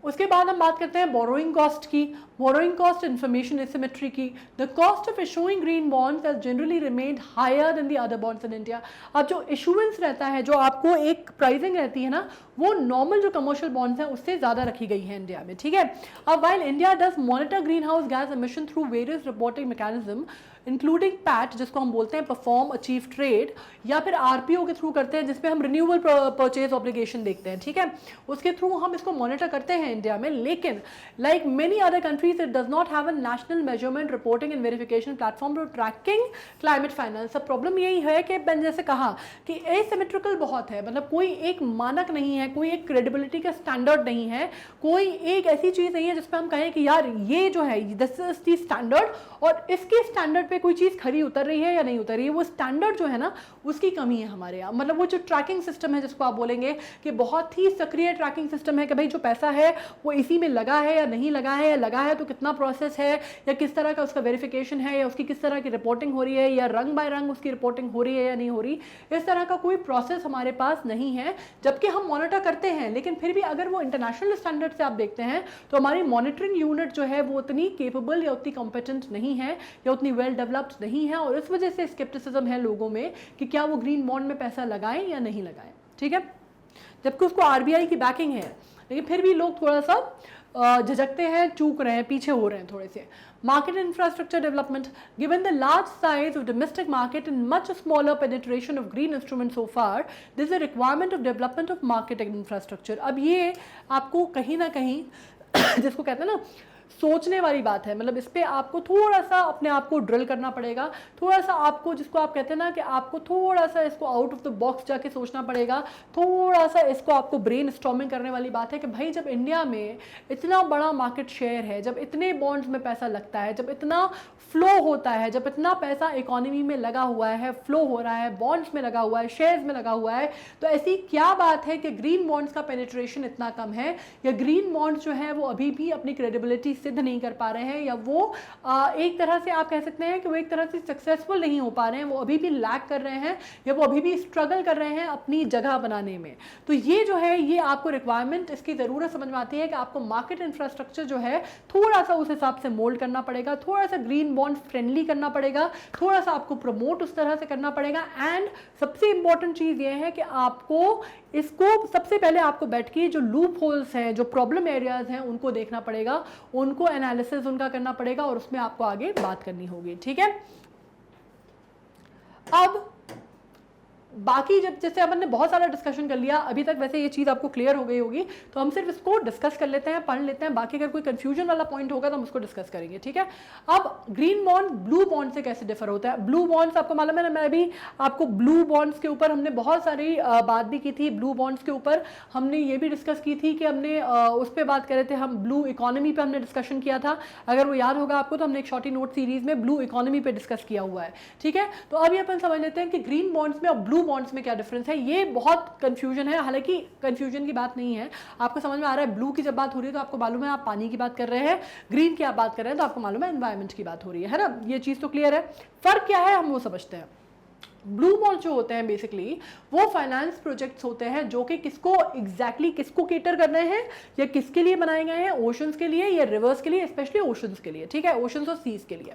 उसके बाद हम बात करते हैं बोरोइंग कॉस्ट की। बोरोइंग कॉस्ट इन्फॉर्मेशन एसिमेट्री की। The cost of issuing green bonds has generally remained higher than the other bonds in India. अब जो इशूएंस रहता है, जो आपको एक प्राइसिंग रहती है ना, वो नॉर्मल जो कमर्शियल बॉन्ड्स हैं उससे ज़्यादा रखी गई है इंडिया में, ठीक है। अब while India does monitor green house gas emission through various reporting mechanism including PAT, जिसको हम बोलते हैं परफॉर्म अचीव ट्रेड, या फिर आरपीओ के थ्रू करते हैं, जिसपे हम रिन्यूएबल परचेज ऑब्लिगेशन देखते हैं, ठीक है, उसके थ्रू हम इसको मॉनिटर करते हैं इंडिया में। लेकिन like many other countries it does not have a national measurement reporting and verification platform to tracking climate finance. सब प्रॉब्लम यही है कि मैंने जैसे कहा कि एसिमेट्रिकल बहुत है, मतलब कोई एक मानक नहीं है, कोई एक क्रेडिबिलिटी का स्टैंडर्ड नहीं है, कोई एक ऐसी चीज़ नहीं है जिसपे हम कहें कि यार ये जो है दिस इज द स्टैंडर्ड, और इसके स्टैंडर्ड कोई चीज खरी उतर रही है या नहीं उतर रही है, वो स्टैंडर्ड जो है ना उसकी कमी है हमारे यहाँ। मतलब वो जो ट्रैकिंग सिस्टम है, जिसको आप बोलेंगे कि बहुत ही सक्रिय ट्रैकिंग सिस्टम है कि भाई जो पैसा है वो इसी में लगा है या नहीं लगा है, या लगा है तो कितना प्रोसेस है, या किस तरह का उसका वेरिफिकेशन है, या उसकी किस तरह की रिपोर्टिंग हो रही है, या रंग बाय रंग उसकी रिपोर्टिंग हो रही है या नहीं हो रही, इस तरह का कोई प्रोसेस हमारे पास नहीं है। जबकि हम मॉनिटर करते हैं, लेकिन फिर भी अगर वो इंटरनेशनल स्टैंडर्ड से आप देखते हैं तो हमारी मॉनिटरिंग यूनिट जो है वो उतनी केपेबल या उतनी कॉम्पिटेंट नहीं है, या उतनी वेल डेवलप्ड नहीं है, और इस वजह से स्केप्टिसिज्म है लोगों में कि क्या वो ग्रीन बॉन्ड में पैसा लगाएं या नहीं लगाएं, ठीक है। जबकि उसको आरबीआई की बैकिंग है, लेकिन फिर भी लोग थोड़ा सा झिझकते हैं, चूक रहे हैं, पीछे हो रहे हैं थोड़े से। Market infrastructure development. Given the large size of domestic market and much smaller penetration of green instruments so far, there is a requirement of development of market infrastructure. अब ये आपको कहीं ना कहीं जिसको कहते हैं ना सोचने वाली बात है, मतलब इस पर आपको थोड़ा सा अपने आप को ड्रिल करना पड़ेगा, थोड़ा सा आपको, जिसको आप कहते हैं ना कि आपको थोड़ा सा इसको आउट ऑफ द बॉक्स जाके सोचना पड़ेगा, थोड़ा सा इसको आपको ब्रेन स्टॉर्मिंग करने वाली बात है कि भाई जब इंडिया में इतना बड़ा मार्केट शेयर है, जब इतने बॉन्ड्स में पैसा लगता है, जब इतना फ्लो होता है, जब इतना पैसा इकोनॉमी में लगा हुआ है, फ्लो हो रहा है, बॉन्ड्स में लगा हुआ है, शेयर्स में लगा हुआ है, तो ऐसी क्या बात है कि ग्रीन बॉन्ड्स का पेनिट्रेशन इतना कम है, या ग्रीन बॉन्ड्स जो है वो अभी भी अपनी क्रेडिबिलिटी सिद्ध नहीं कर पा रहे हैं, या वो एक तरह से आप कह सकते हैं कि वो एक तरह से सक्सेसफुल नहीं हो पा रहे हैं, वो अभी भी लैक कर रहे हैं, या वो अभी भी स्ट्रगल कर रहे हैं अपनी जगह बनाने में। तो ये जो है ये आपको रिक्वायरमेंट, इसकी ज़रूरत समझ में आती है कि आपको मार्केट इंफ्रास्ट्रक्चर जो है थोड़ा सा उस हिसाब से मोल्ड करना पड़ेगा, थोड़ा सा ग्रीन बॉन्ड फ्रेंडली करना पड़ेगा, थोड़ा सा आपको प्रमोट उस तरह से करना पड़ेगा। एंड सबसे इंपॉर्टेंट चीज़ ये है कि आपको इसको सबसे पहले आपको बैठ के जो लूप होल्स हैं, जो प्रॉब्लम एरियाज हैं, उनको देखना पड़ेगा, उनको एनालिसिस उनका करना पड़ेगा, और उसमें आपको आगे बात करनी होगी, ठीक है। अब बाकी जब जैसे अपन ने बहुत सारा डिस्कशन कर लिया अभी तक, वैसे ये चीज़ आपको क्लियर हो गई होगी, तो हम सिर्फ इसको डिस्कस कर लेते हैं, पढ़ लेते हैं, बाकी अगर कोई कंफ्यूजन वाला पॉइंट होगा तो हम उसको डिस्कस करेंगे, ठीक है। अब ग्रीन बॉन्ड ब्लू बॉन्ड से कैसे डिफर होता है। ब्लू बॉन्ड्स आपको मालूम है ना, मैं अभी आपको ब्लू बॉन्ड्स के ऊपर हमने बहुत सारी बात भी की थी। ब्लू बॉन्ड्स के ऊपर हमने ये भी डिस्कस की थी कि हमने उस पर बात कर रहे थे, हम ब्लू इकोनॉमी पर हमने डिस्कशन किया था, अगर वो याद होगा आपको, तो हमने एक शॉर्टी नोट सीरीज में ब्लू इकोनॉमी पर डिस्कस किया हुआ है, ठीक है। तो अभी अपन समझ लेते हैं कि ग्रीन बॉन्ड्स में और ब्लू बॉन्ड्स में क्या डिफरेंस है। ये बहुत कंफ्यूजन है, हालांकि कंफ्यूजन की बात नहीं है, आपको समझ में आ रहा है। ब्लू की जब बात हो रही है तो आपको मालूम है आप पानी की बात कर रहे हैं, ग्रीन की आप बात कर रहे हैं तो आपको मालूम है एनवायरनमेंट की बात हो रही है ना। ये चीज़ तो क्लियर है। फर्क क्या है हम वो समझते हैं। ब्लू बॉन्ड जो होते हैं बेसिकली वो फाइनेंस प्रोजेक्ट्स होते हैं जो कि किसको केटर कर रहे हैं या किसके लिए बनाए गए हैं, ओशंस के लिए या रिवर्स के लिए, स्पेशली ओशंस के लिए, ठीक है, ओशंस और सीज के लिए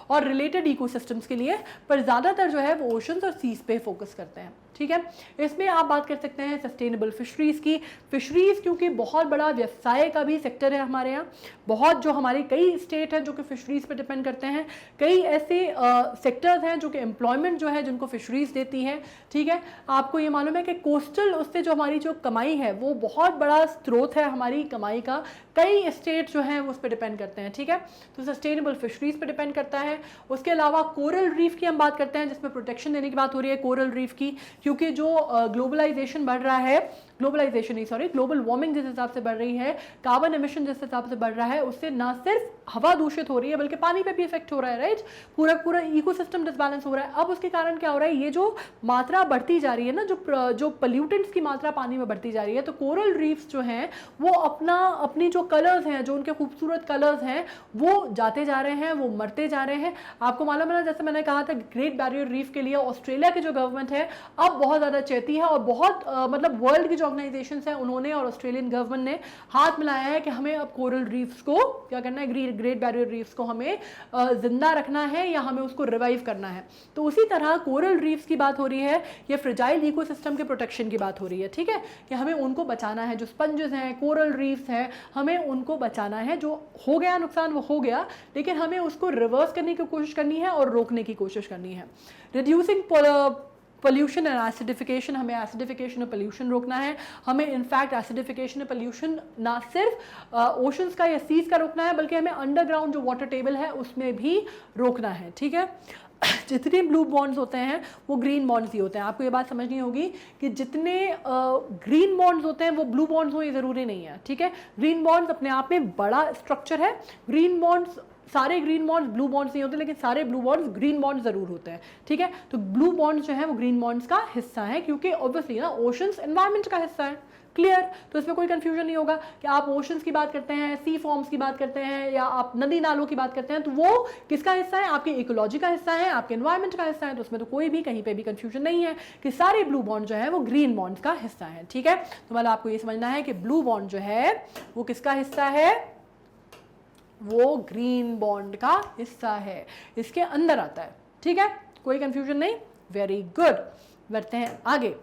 और रिलेटेड इकोसिस्टम्स के लिए, पर ज़्यादातर जो है वो ओशंस और सीज पे फोकस करते हैं, ठीक है। इसमें आप बात कर सकते हैं सस्टेनेबल फिशरीज़ की। फिशरीज़ क्योंकि बहुत बड़ा व्यवसाय का भी सेक्टर है हमारे यहाँ, बहुत जो हमारे कई स्टेट हैं जो कि फिशरीज़ पे डिपेंड करते हैं, कई ऐसे सेक्टर्स हैं जो कि एम्प्लॉयमेंट जो है जिनको फिशरीज़ देती है, ठीक है। आपको ये मालूम है कि कोस्टल उससे जो हमारी जो कमाई है वो बहुत बड़ा स्रोत है हमारी कमाई का, कई स्टेट जो हैं वो उस पर डिपेंड करते हैं, ठीक है। तो सस्टेनेबल फिशरीज़ पे डिपेंड करता है। उसके अलावा कोरल रीफ की हम बात करते हैं जिसमें प्रोटेक्शन देने की बात हो रही है कोरल रीफ की, क्योंकि जो ग्लोबलाइजेशन बढ़ रहा है, ग्लोबल वार्मिंग जिस हिसाब से बढ़ रही है, कार्बन एमिशन जिस हिसाब से बढ़ रहा है, उससे ना सिर्फ हवा दूषित हो रही है बल्कि पानी पे भी इफेक्ट हो रहा है, राइट। पूरा इकोसिस्टम डिसबैलेंस हो रहा है। अब उसके कारण क्या हो रहा है, ये जो मात्रा बढ़ती जा रही है ना, जो पोल्यूटेंट्स की मात्रा पानी में बढ़ती जा रही है, तो कोरल रीफ्स जो हैं वो अपनी जो कलर्स हैं, जो उनके खूबसूरत कलर्स हैं, वो जाते जा रहे हैं, वो मरते जा रहे हैं। आपको मालूम है ना, जैसे मैंने कहा था ग्रेट बैरियर रीफ के लिए ऑस्ट्रेलिया की जो गवर्नमेंट है अब बहुत ज़्यादा चेती है और बहुत मतलब वर्ल्ड की जो ऑर्गेनाइजेशंस हैं उन्होंने और ऑस्ट्रेलियन गवर्नमेंट ने हाथ मिलाया है कि हमें अब कोरल रीफ्स को क्या करना है, ग्रेट बैरियर रीफ्स को हमें जिंदा रखना है या हमें उसको रिवाइव करना है। तो उसी तरह कोरल रीफ्स की बात हो रही है, ये फ्रेजाइल इकोसिस्टम के प्रोटेक्शन की बात हो रही है, ठीक है, कि हमें उनको बचाना है। जो स्पंजेस हैं, कोरल रीफ्स हैं, हमें उनको बचाना है। जो हो गया नुकसान वो हो गया, लेकिन हमें उसको रिवर्स करने की कोशिश करनी है और रोकने की कोशिश करनी है। रिड्यूसिंग पोल्यूशन एंड एसिडिफिकेशन, हमें एसिडिफिकेशन और पोल्यूशन रोकना है। हमें इनफैक्ट एसिडिफिकेशन और पोल्यूशन ना सिर्फ ओशंस का या सीज का रोकना है बल्कि हमें अंडरग्राउंड जो वाटर टेबल है उसमें भी रोकना है, ठीक है। जितने ब्लू बॉन्ड्स होते हैं वो ग्रीन बॉन्ड्स ही होते हैं। आपको ये बात समझनी होगी कि जितने ग्रीन बॉन्ड्स होते हैं वो ब्लू बॉन्ड्स हो, ये ज़रूरी नहीं है, ठीक है। ग्रीन बॉन्ड्स अपने आप में बड़ा स्ट्रक्चर है। ग्रीन बॉन्ड्स, सारे ग्रीन बॉन्ड्स ब्लू बॉन्ड्स नहीं होते, लेकिन सारे ब्लू बॉन्ड्स ग्रीन बॉन्ड्स ज़रूर होते हैं, ठीक है। तो ब्लू बॉन्ड्स जो है वो ग्रीन बॉन्ड्स का हिस्सा है, क्योंकि ऑब्वियसली ना ओशंस एनवायरनमेंट का हिस्सा है, क्लियर। तो इसमें कोई कंफ्यूजन नहीं होगा कि आप ओशंस की बात करते हैं, सी फॉर्म्स की बात करते हैं या आप नदी नालों की बात करते हैं, तो वो किसका हिस्सा है, आपके इकोलॉजी का हिस्सा है, आपके एनवायरनमेंट का हिस्सा है। तो उसमें तो कोई भी कहीं पे भी कंफ्यूजन नहीं है कि सारे ब्लू बॉन्ड जो है वो ग्रीन बॉन्ड्स का हिस्सा है, ठीक है। तो मतलब आपको ये समझना है कि ब्लू बॉन्ड जो है वो किसका हिस्सा है, वो ग्रीन बॉन्ड का हिस्सा है, इसके अंदर आता है, ठीक है, कोई कंफ्यूजन नहीं। वेरी गुड, बढ़ते हैं आगे।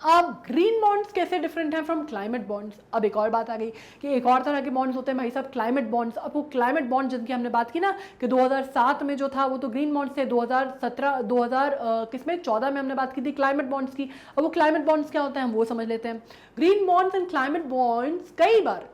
अब ग्रीन बॉन्ड्स कैसे डिफरेंट हैं फ्रॉम क्लाइमेट बॉन्ड्स। अब एक और बात आ गई कि एक और तरह के बॉन्ड्स होते हैं भाई साहब, क्लाइमेट बॉन्ड्स। अब वो क्लाइमेट बॉन्ड जिनकी हमने बात की ना कि 2007 में जो था वो तो ग्रीन बॉन्ड्स थे, 2014 में हमने बात की थी क्लाइमेट बॉन्ड्स की। अब वो क्लाइमेट बॉन्ड्स क्या होते हैं हम वो समझ लेते हैं। Green bonds and climate bonds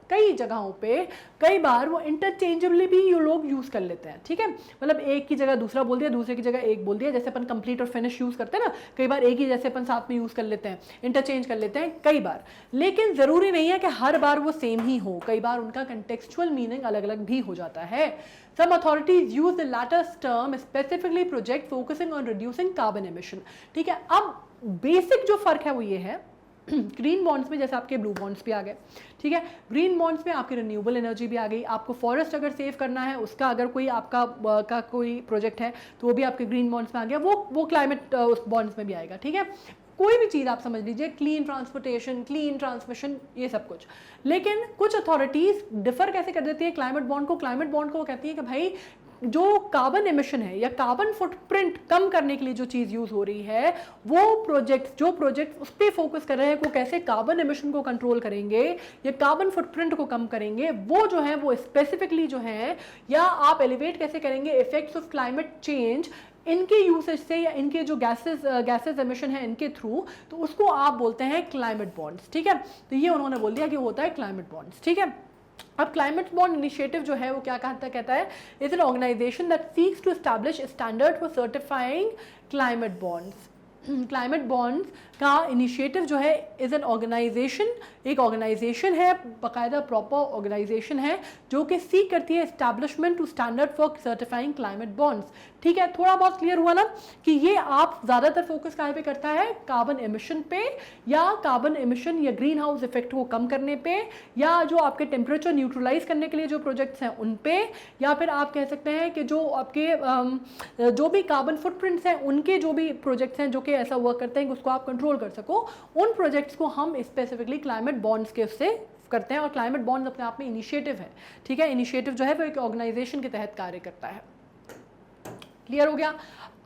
कई जगहों पे कई बार वो इंटरचेंजेबली भी ये लोग यूज़ कर लेते हैं, ठीक है। मतलब एक की जगह दूसरा बोल दिया, दूसरे की जगह एक बोल दिया, जैसे अपन कंप्लीट और फिनिश यूज़ करते हैं ना, कई बार एक ही जैसे अपन साथ में यूज़ कर लेते हैं, इंटरचेंज कर लेते हैं कई बार। लेकिन ज़रूरी नहीं है कि हर बार वो सेम ही हो, कई बार उनका कंटेक्चुअल मीनिंग अलग अलग भी हो जाता है। Some authorities use the latter term specifically project focusing on reducing carbon emission, ठीक है। अब बेसिक जो फर्क है वो ये है, ग्रीन बॉन्ड्स में जैसे आपके ब्लू बॉन्ड्स भी आ गए, ठीक है, ग्रीन बॉन्ड्स में आपकी रिन्यूएबल एनर्जी भी आ गई। आपको फॉरेस्ट अगर सेव करना है, उसका अगर कोई आपका का कोई प्रोजेक्ट है तो वो भी आपके ग्रीन बॉन्ड्स में आ गया, वो क्लाइमेट उस बॉन्ड्स में भी आएगा, ठीक है। कोई भी चीज़ आप समझ लीजिए, क्लीन ट्रांसपोर्टेशन, क्लीन ट्रांसमिशन, ये सब कुछ। लेकिन कुछ अथॉरिटीज़ डिफर कैसे कर देती है क्लाइमेट बॉन्ड को वो कहती है कि भाई जो कार्बन एमिशन है या कार्बन फुटप्रिंट कम करने के लिए जो चीज़ यूज़ हो रही है, वो जो प्रोजेक्ट उस पर फोकस कर रहे हैं, वो कैसे कार्बन एमिशन को कंट्रोल करेंगे या कार्बन फुटप्रिंट को कम करेंगे, वो जो है वो स्पेसिफिकली जो है, या आप एलिवेट कैसे करेंगे इफेक्ट्स ऑफ क्लाइमेट चेंज इनके यूसेज से या इनके जो गैसेस एमिशन है इनके थ्रू, तो उसको आप बोलते हैं क्लाइमेट बॉन्ड्स, ठीक है। तो ये उन्होंने बोल दिया कि होता है क्लाइमेट बॉन्ड्स, ठीक है। अब क्लाइमेट बॉन्ड इनिशिएटिव जो है वो क्या कहता है, is an organisation that seeks to establish standard for certifying climate bonds. Climate bonds का इनिशिएटिव जो है इज़ एन ऑर्गेनाइजेशन, एक ऑर्गेनाइजेशन है, बाकायदा प्रॉपर ऑर्गेनाइजेशन है जो कि सीक करती है establishment to standard for certifying climate bonds. ठीक है, थोड़ा बहुत क्लियर हुआ ना कि ये आप ज़्यादातर फोकस कहाँ पे करता है, कार्बन एमिशन पे, या कार्बन एमिशन या ग्रीन हाउस इफेक्ट को कम करने पे, या जो आपके टेम्परेचर न्यूट्रलाइज करने के लिए जो प्रोजेक्ट्स हैं उन पे, या फिर आप कह सकते हैं कि जो आपके जो भी कार्बन फुटप्रिंट्स हैं उनके जो भी प्रोजेक्ट्स हैं जो कि ऐसा वर्क करते हैं कि उसको आप कंट्रोल कर सको, उन प्रोजेक्ट्स को हम स्पेसिफिकली क्लाइमेट बॉन्ड्स के उससे करते हैं। और क्लाइमेट बॉन्ड्स अपने आप में इनिशिएटिव है। ठीक है, इनिशिएटिव जो है वो एक ऑर्गेनाइजेशन के तहत कार्य करता है। क्लियर हो गया।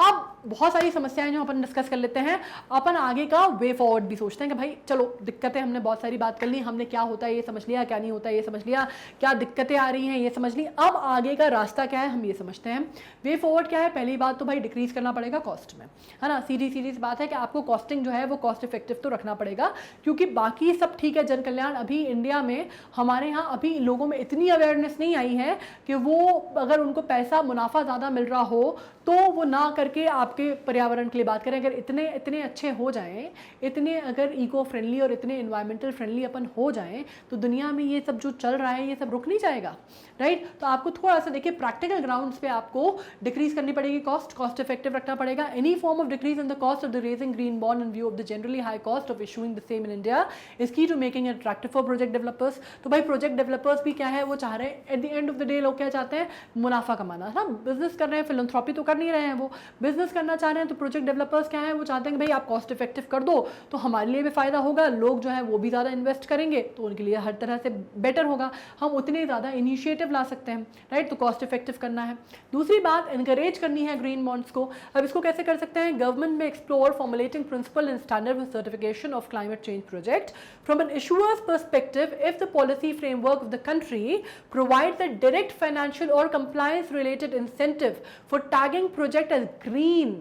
अब बहुत सारी समस्याएं जो अपन डिस्कस कर लेते हैं, अपन आगे का वे फॉरवर्ड भी सोचते हैं कि भाई चलो दिक्कतें हमने बहुत सारी बात कर ली, हमने क्या होता है ये समझ लिया, क्या नहीं होता है ये समझ लिया, क्या दिक्कतें आ रही हैं ये समझ ली, अब आगे का रास्ता क्या है हम ये समझते हैं। वे फॉरवर्ड क्या है, पहली बात तो भाई डिक्रीज करना पड़ेगा कॉस्ट में, है ना। सीधी सीधी सी बात है कि आपको कॉस्टिंग जो है वो कॉस्ट इफेक्टिव तो रखना पड़ेगा, क्योंकि बाकी सब ठीक है जन कल्याण, अभी इंडिया में हमारे यहाँ अभी लोगों में इतनी अवेयरनेस नहीं आई है कि वो अगर उनको पैसा मुनाफा ज़्यादा मिल रहा हो तो वो ना करके आपके पर्यावरण के लिए बात करें। अगर इतने इतने अच्छे हो जाएं, इतने अगर इको फ्रेंडली और इतने इन्वायरमेंटल फ्रेंडली अपन हो जाएं, तो दुनिया में ये सब जो चल रहा है ये सब रुक नहीं जाएगा, राइट। तो आपको थोड़ा सा देखिए प्रैक्टिकल ग्राउंड्स पे आपको डिक्रीज करनी पड़ेगी कॉस्ट इफेक्टिव रखना पड़ेगा। Any form of decrease in the cost of the raising green bond in view of the generally high cost of issuing the same in India is key to making it attractive for project developers. तो भाई project developers भी क्या है, वो चाह रहे हैं at the end of the day, लोग क्या चाहते हैं, मुनाफा कमाना, है ना। बिजनेस कर रहे हैं, फिलंथ्रॉपी तो कर नहीं रहे हैं, वो बिजनेस करना चाह रहे हैं। तो प्रोजेक्ट डेवलपर्स क्या है, वो चाहते हैं कि भाई आप कॉस्ट इफेक्टिव कर दो तो हमारे लिए भी फायदा होगा, लोग जो है वो भी ज़्यादा इन्वेस्ट करेंगे तो उनके लिए हर तरह से बेटर होगा, हम उतने ज़्यादा इनिशिएटिव ला सकते हैं, राइट। तो कॉस्ट इफेक्टिव करना है। दूसरी बात, इनकरेज करनी है ग्रीन बॉन्ड्स को। अब इसको कैसे कर सकते हैं, गवर्नमेंट में explore formulating principle and standard for certification of climate change project from an issuers perspective if the policy framework of the country provides a direct financial or compliance related incentive for tagging project as green,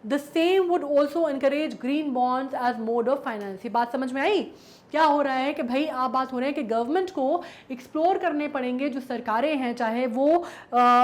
the same would also encourage green bonds as mode of finance। ये बात समझ में आई। क्या हो रहा है कि भाई आप बात हो रहे हैं कि गवर्नमेंट को एक्सप्लोर करने पड़ेंगे, जो सरकारें हैं, चाहे वो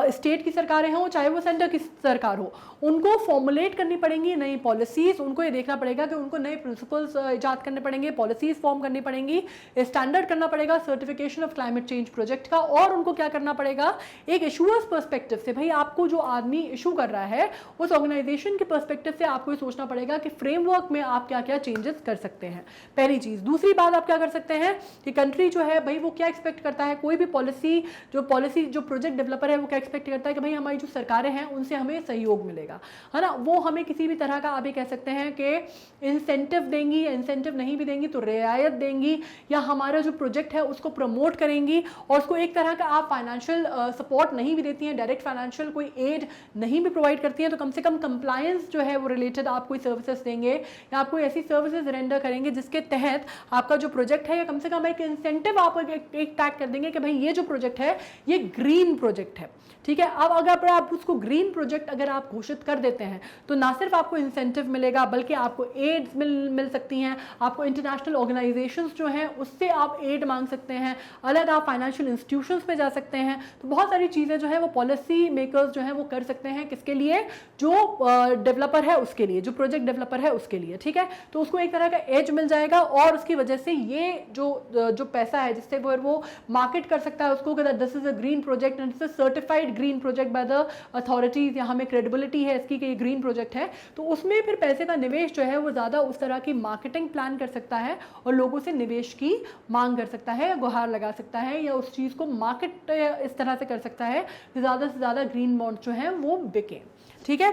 स्टेट की सरकारें हों चाहे वो सेंटर की सरकार हो, उनको फॉर्मुलेट करनी पड़ेंगी नई पॉलिसीज़। उनको ये देखना पड़ेगा कि उनको नए प्रिंसिपल्स ईजाद करने पड़ेंगे, पॉलिसीज़ फॉर्म करनी पड़ेंगी, स्टैंडर्ड करना पड़ेगा certification of climate change project का। और उनको क्या करना पड़ेगा, एक इशूअर्स पर्सपेक्टिव से, भाई आपको जो आदमी इशू कर रहा है उस ऑर्गेनाइजेशन के पर्सपेक्टिव से आपको ये सोचना पड़ेगा कि फ्रेमवर्क में आप क्या क्या चेंजेस कर सकते हैं, पहली चीज़। दूसरी बात आप क्या कर सकते हैं कि कंट्री जो है भाई वो क्या एक्सपेक्ट करता है, कोई भी पॉलिसी जो प्रोजेक्ट डेवलपर है वो क्या एक्सपेक्ट करता है कि भाई हमारी जो सरकारें हैं उनसे हमें सहयोग मिलेगा, है ना। वो हमें किसी भी तरह का आप ये कह सकते हैं कि इंसेंटिव देंगी, या इंसेंटिव नहीं भी देंगी तो रियायत देंगी, या हमारा जो प्रोजेक्ट है उसको प्रमोट करेंगी, और उसको एक तरह का आप फाइनेंशियल सपोर्ट नहीं भी देती हैं, डायरेक्ट फाइनेंशियल कोई एड नहीं भी प्रोवाइड करती हैं, तो कम से कम कंप्लायंस जो है वो रिलेटेड आप कोई सर्विसेज देंगे या आप कोई ऐसी सर्विसेज रेंडर करेंगे जिसके तहत आपका जो प्रोजेक्ट है, या कम से कम एक इंसेंटिव आप एक टैग कर देंगे कि भाई ये जो प्रोजेक्ट है ये ग्रीन प्रोजेक्ट है, ठीक है। अब अगर आप उसको ग्रीन प्रोजेक्ट अगर आप घोषित कर देते हैं तो ना सिर्फ आपको इंसेंटिव मिलेगा बल्कि आपको एड्स मिल सकती हैं, आपको इंटरनेशनल ऑर्गेनाइजेशंस जो हैं उससे आप एड मांग सकते हैं, अलग आप फाइनेंशियल इंस्टीट्यूशंस पे जा सकते हैं। तो बहुत सारी चीज़ें जो है वो पॉलिसी मेकर्स जो है वो कर सकते हैं, किसके लिए, जो डेवलपर है उसके लिए, जो प्रोजेक्ट डेवलपर है उसके लिए, ठीक है। तो उसको एक तरह का एज मिल जाएगा, और उसकी वजह से ये जो पैसा है जिससे वो मार्केट कर सकता है उसको, this is a green project and it's a certified green project by the authorities, या हमें क्रेडिबिलिटी है इसकी कि ये ग्रीन प्रोजेक्ट है, तो उसमें फिर पैसे का निवेश जो है वो ज़्यादा उस तरह की मार्केटिंग प्लान कर सकता है और लोगों से निवेश की मांग कर सकता है, गुहार लगा सकता है, या उस चीज़ को मार्केट इस तरह से कर सकता है कि ज़्यादा से ज़्यादा ग्रीन बॉन्ड जो हैं वो बिके, ठीक है।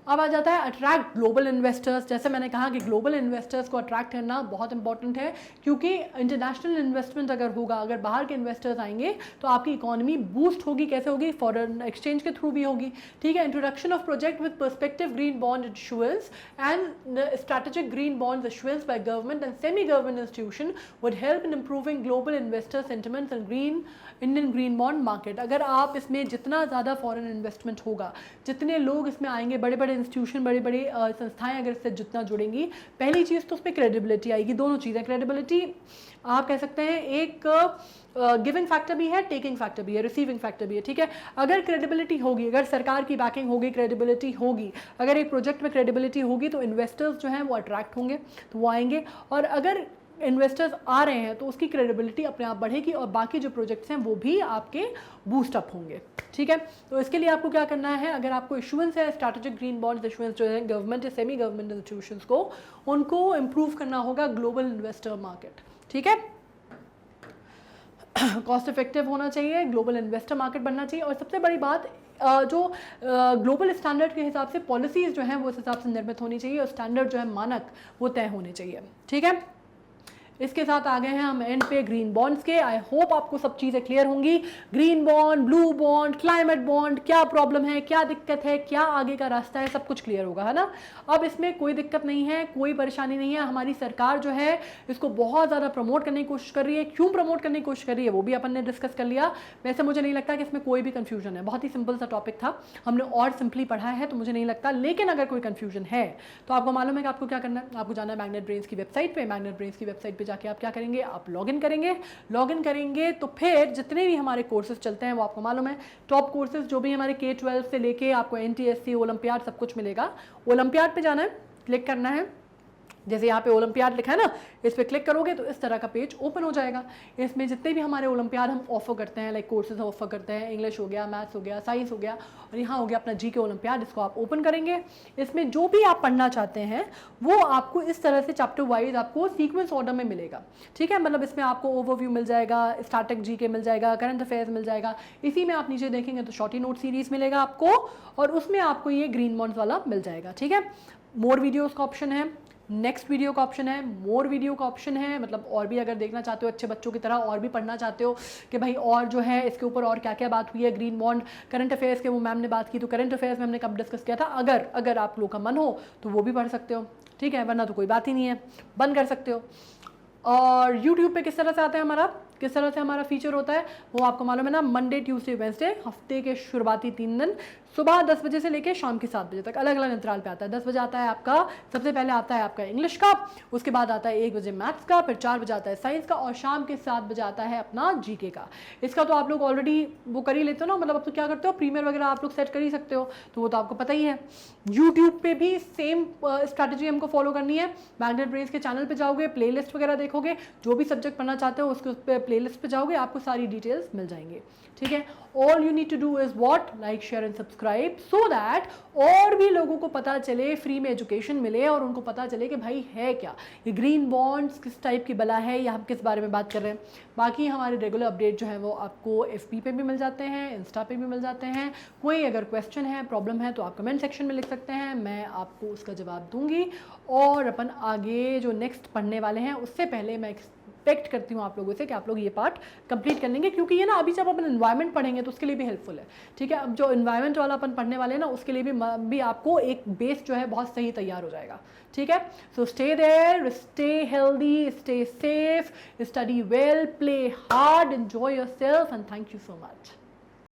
अब आ जाता है अट्रैक्ट ग्लोबल इन्वेस्टर्स। जैसे मैंने कहा कि ग्लोबल इन्वेस्टर्स को अट्रैक्ट करना बहुत इंपॉर्टेंट है, क्योंकि इंटरनेशनल इन्वेस्टमेंट अगर होगा, अगर बाहर के इन्वेस्टर्स आएंगे तो आपकी इकोनॉमी बूस्ट होगी। कैसे होगी, फॉरेन एक्सचेंज के थ्रू भी होगी, ठीक है। Introduction of project with perspective green bond issuance and strategic green bond issuance by government and semi government institution would help in improving global investor sentiments and Indian green bond market. अगर आप इसमें जितना ज़्यादा foreign investment होगा, जितने लोग इसमें आएंगे, बड़े बड़े बड़े इंस्टीट्यूशन, बड़े बड़े संस्थाएं अगर इससे जितना जुड़ेंगी, पहली चीज़ तो उसमें क्रेडिबिलिटी आएगी। दोनों चीज़ें, क्रेडिबिलिटी आप कह सकते हैं एक गिविंग फैक्टर भी है, टेकिंग फैक्टर भी है, रिसीविंग फैक्टर भी है, ठीक है। अगर क्रेडिबिलिटी होगी, अगर सरकार की बैकिंग होगी, क्रेडिबिलिटी होगी, अगर एक प्रोजेक्ट में क्रेडिबिलिटी होगी तो इन्वेस्टर्स जो हैं वो अट्रैक्ट होंगे, तो वो आएंगे। और अगर इन्वेस्टर्स आ रहे हैं तो उसकी क्रेडिबिलिटी अपने आप बढ़ेगी और बाकी जो प्रोजेक्ट्स हैं वो भी आपके बूस्ट अप होंगे, ठीक है। तो इसके लिए आपको क्या करना है, अगर आपको इशुएंस है स्ट्रैटेजिक ग्रीन बॉन्ड इशुएंस जो है गवर्नमेंट या सेमी गवर्नमेंट इंस्टीट्यूशंस को, उनको इम्प्रूव करना होगा ग्लोबल इन्वेस्टर मार्केट, ठीक है। कॉस्ट इफेक्टिव होना चाहिए, ग्लोबल इन्वेस्टर मार्केट बनना चाहिए। और सबसे बड़ी बात, जो ग्लोबल स्टैंडर्ड के हिसाब से पॉलिसीज़ जो हैं वो उस हिसाब से निर्मित होनी चाहिए और स्टैंडर्ड जो है मानक वो तय होने चाहिए, ठीक है। इसके साथ आ गए हैं हम एंड पे ग्रीन बॉन्ड्स के। आई होप आपको सब चीज़ें क्लियर होंगी। Green bond, blue bond, climate bond, क्या प्रॉब्लम है, क्या दिक्कत है, क्या आगे का रास्ता है, सब कुछ क्लियर होगा, है ना। अब इसमें कोई दिक्कत नहीं है, कोई परेशानी नहीं है। हमारी सरकार जो है इसको बहुत ज़्यादा प्रमोट करने की कोशिश कर रही है। क्यों प्रमोट करने की कोशिश कर रही है वो भी अपन ने डिस्कस कर लिया। वैसे मुझे नहीं लगता कि इसमें कोई भी कन्फ्यूजन है, बहुत ही सिंपल सा टॉपिक था, हमने और सिंपली पढ़ा है, तो मुझे नहीं लगता। लेकिन अगर कोई कन्फ्यूजन है तो आपको मालूम है कि आपको क्या करना है, आपको जाना है मैग्नेट ब्रेन्स की वेबसाइट पे। मैग्नेट ब्रेन्स की वेबसाइट पे जाके आप क्या करेंगे, आप लॉगिन करेंगे तो फिर जितने भी हमारे कोर्सेज चलते हैं वो आपको मालूम है, टॉप कोर्सेज जो भी हमारे K-12 से लेके आपको NTSC, ओलंपियाड सब कुछ मिलेगा। ओलंपियाड पे जाना है, क्लिक करना है, जैसे यहाँ पे ओलंपियाड लिखा है ना, इस पर क्लिक करोगे तो इस तरह का पेज ओपन हो जाएगा। इसमें जितने भी हमारे ओलंपियाड हम ऑफर करते हैं, लाइक कोर्सेज ऑफर करते हैं, इंग्लिश हो गया, मैथ्स हो गया, साइंस हो गया, और यहाँ हो गया अपना GK ओलंपियाड, इसको आप ओपन करेंगे। इसमें जो भी आप पढ़ना चाहते हैं वो आपको इस तरह से चैप्टर वाइज आपको सीक्वेंस ऑर्डर में मिलेगा, ठीक है। मतलब इसमें आपको ओवरव्यू मिल जाएगा, स्टैटिक GK मिल जाएगा, करंट अफेयर्स मिल जाएगा। इसी में आप नीचे देखेंगे तो शॉर्टी नोट सीरीज मिलेगा आपको, और उसमें आपको ये ग्रीन बॉन्ड्स वाला मिल जाएगा, ठीक है। मोर वीडियोज़ का ऑप्शन है, नेक्स्ट वीडियो का ऑप्शन है, मोर वीडियो का ऑप्शन है। मतलब और भी अगर देखना चाहते हो अच्छे बच्चों की तरह, और भी पढ़ना चाहते हो कि भाई और जो है इसके ऊपर और क्या क्या बात हुई है, ग्रीन बॉन्ड, करंट अफेयर्स के वो मैम ने बात की, तो करंट अफेयर्स में हमने कब डिस्कस किया था, अगर आप लोगों का मन हो तो वो भी पढ़ सकते हो, ठीक है। वरना तो कोई बात ही नहीं है, बंद कर सकते हो। और YouTube पे किस तरह से आता है हमारा, किस तरह से हमारा फीचर होता है वो आपको मालूम है ना। मंडे, ट्यूसडे, वेंसडे, हफ्ते के शुरुआती 3 दिन सुबह 10 बजे से लेकर शाम के 7 बजे तक अलग अलग अंतराल पे आता है। 10 बजे आता है आपका, सबसे पहले आता है आपका इंग्लिश का, उसके बाद आता है 1 बजे मैथ्स का, फिर 4 बजे आता है साइंस का, और शाम के 7 बजे आता है अपना GK का। इसका तो आप लोग ऑलरेडी वो कर ही लेते हो ना, मतलब अब तो क्या करते हो, प्रीमियर वगैरह आप लोग सेट कर ही सकते हो, तो वो तो आपको पता ही है। यूट्यूब पे भी सेम स्ट्रैटेजी हमको फॉलो करनी है। मैग्नेट ब्रेन्स के चैनल पे जाओगे, प्लेलिस्ट वगैरह देखोगे, जो भी सब्जेक्ट पढ़ना चाहते हो उसके उस पर प्लेलिस्ट पे जाओगे, आपको सारी डिटेल्स मिल जाएंगी, ठीक है। All you need to do is what, like, share and subscribe, so that और भी लोगों को पता चले, फ्री में एजुकेशन मिले और उनको पता चले कि भाई है क्या ये ग्रीन बॉन्ड्स, किस टाइप की बला है, या हम किस बारे में बात कर रहे हैं। बाकी हमारे रेगुलर अपडेट जो है वो आपको FB पे भी मिल जाते हैं, इंस्टा पे भी मिल जाते हैं। कोई अगर क्वेश्चन है, प्रॉब्लम है तो आप कमेंट सेक्शन में लिख सकते हैं, मैं आपको उसका जवाब दूंगी। और अपन आगे जो नेक्स्ट पढ़ने वाले हैं उससे पहले मैं एक्सपेक्ट करती हूँ आप लोगों से कि आप लोग ये पार्ट कंप्लीट कर लेंगे, क्योंकि ये ना अभी जब अपन एनवायरनमेंट पढ़ेंगे तो उसके लिए भी हेल्पफुल है, ठीक है। अब जो एनवायरनमेंट वाला अपन पढ़ने वाले हैं ना उसके लिए भी आपको एक बेस जो है बहुत सही तैयार हो जाएगा, ठीक है। So stay there, stay healthy, stay safe, study well, play hard, enjoy yourself, and thank you so much.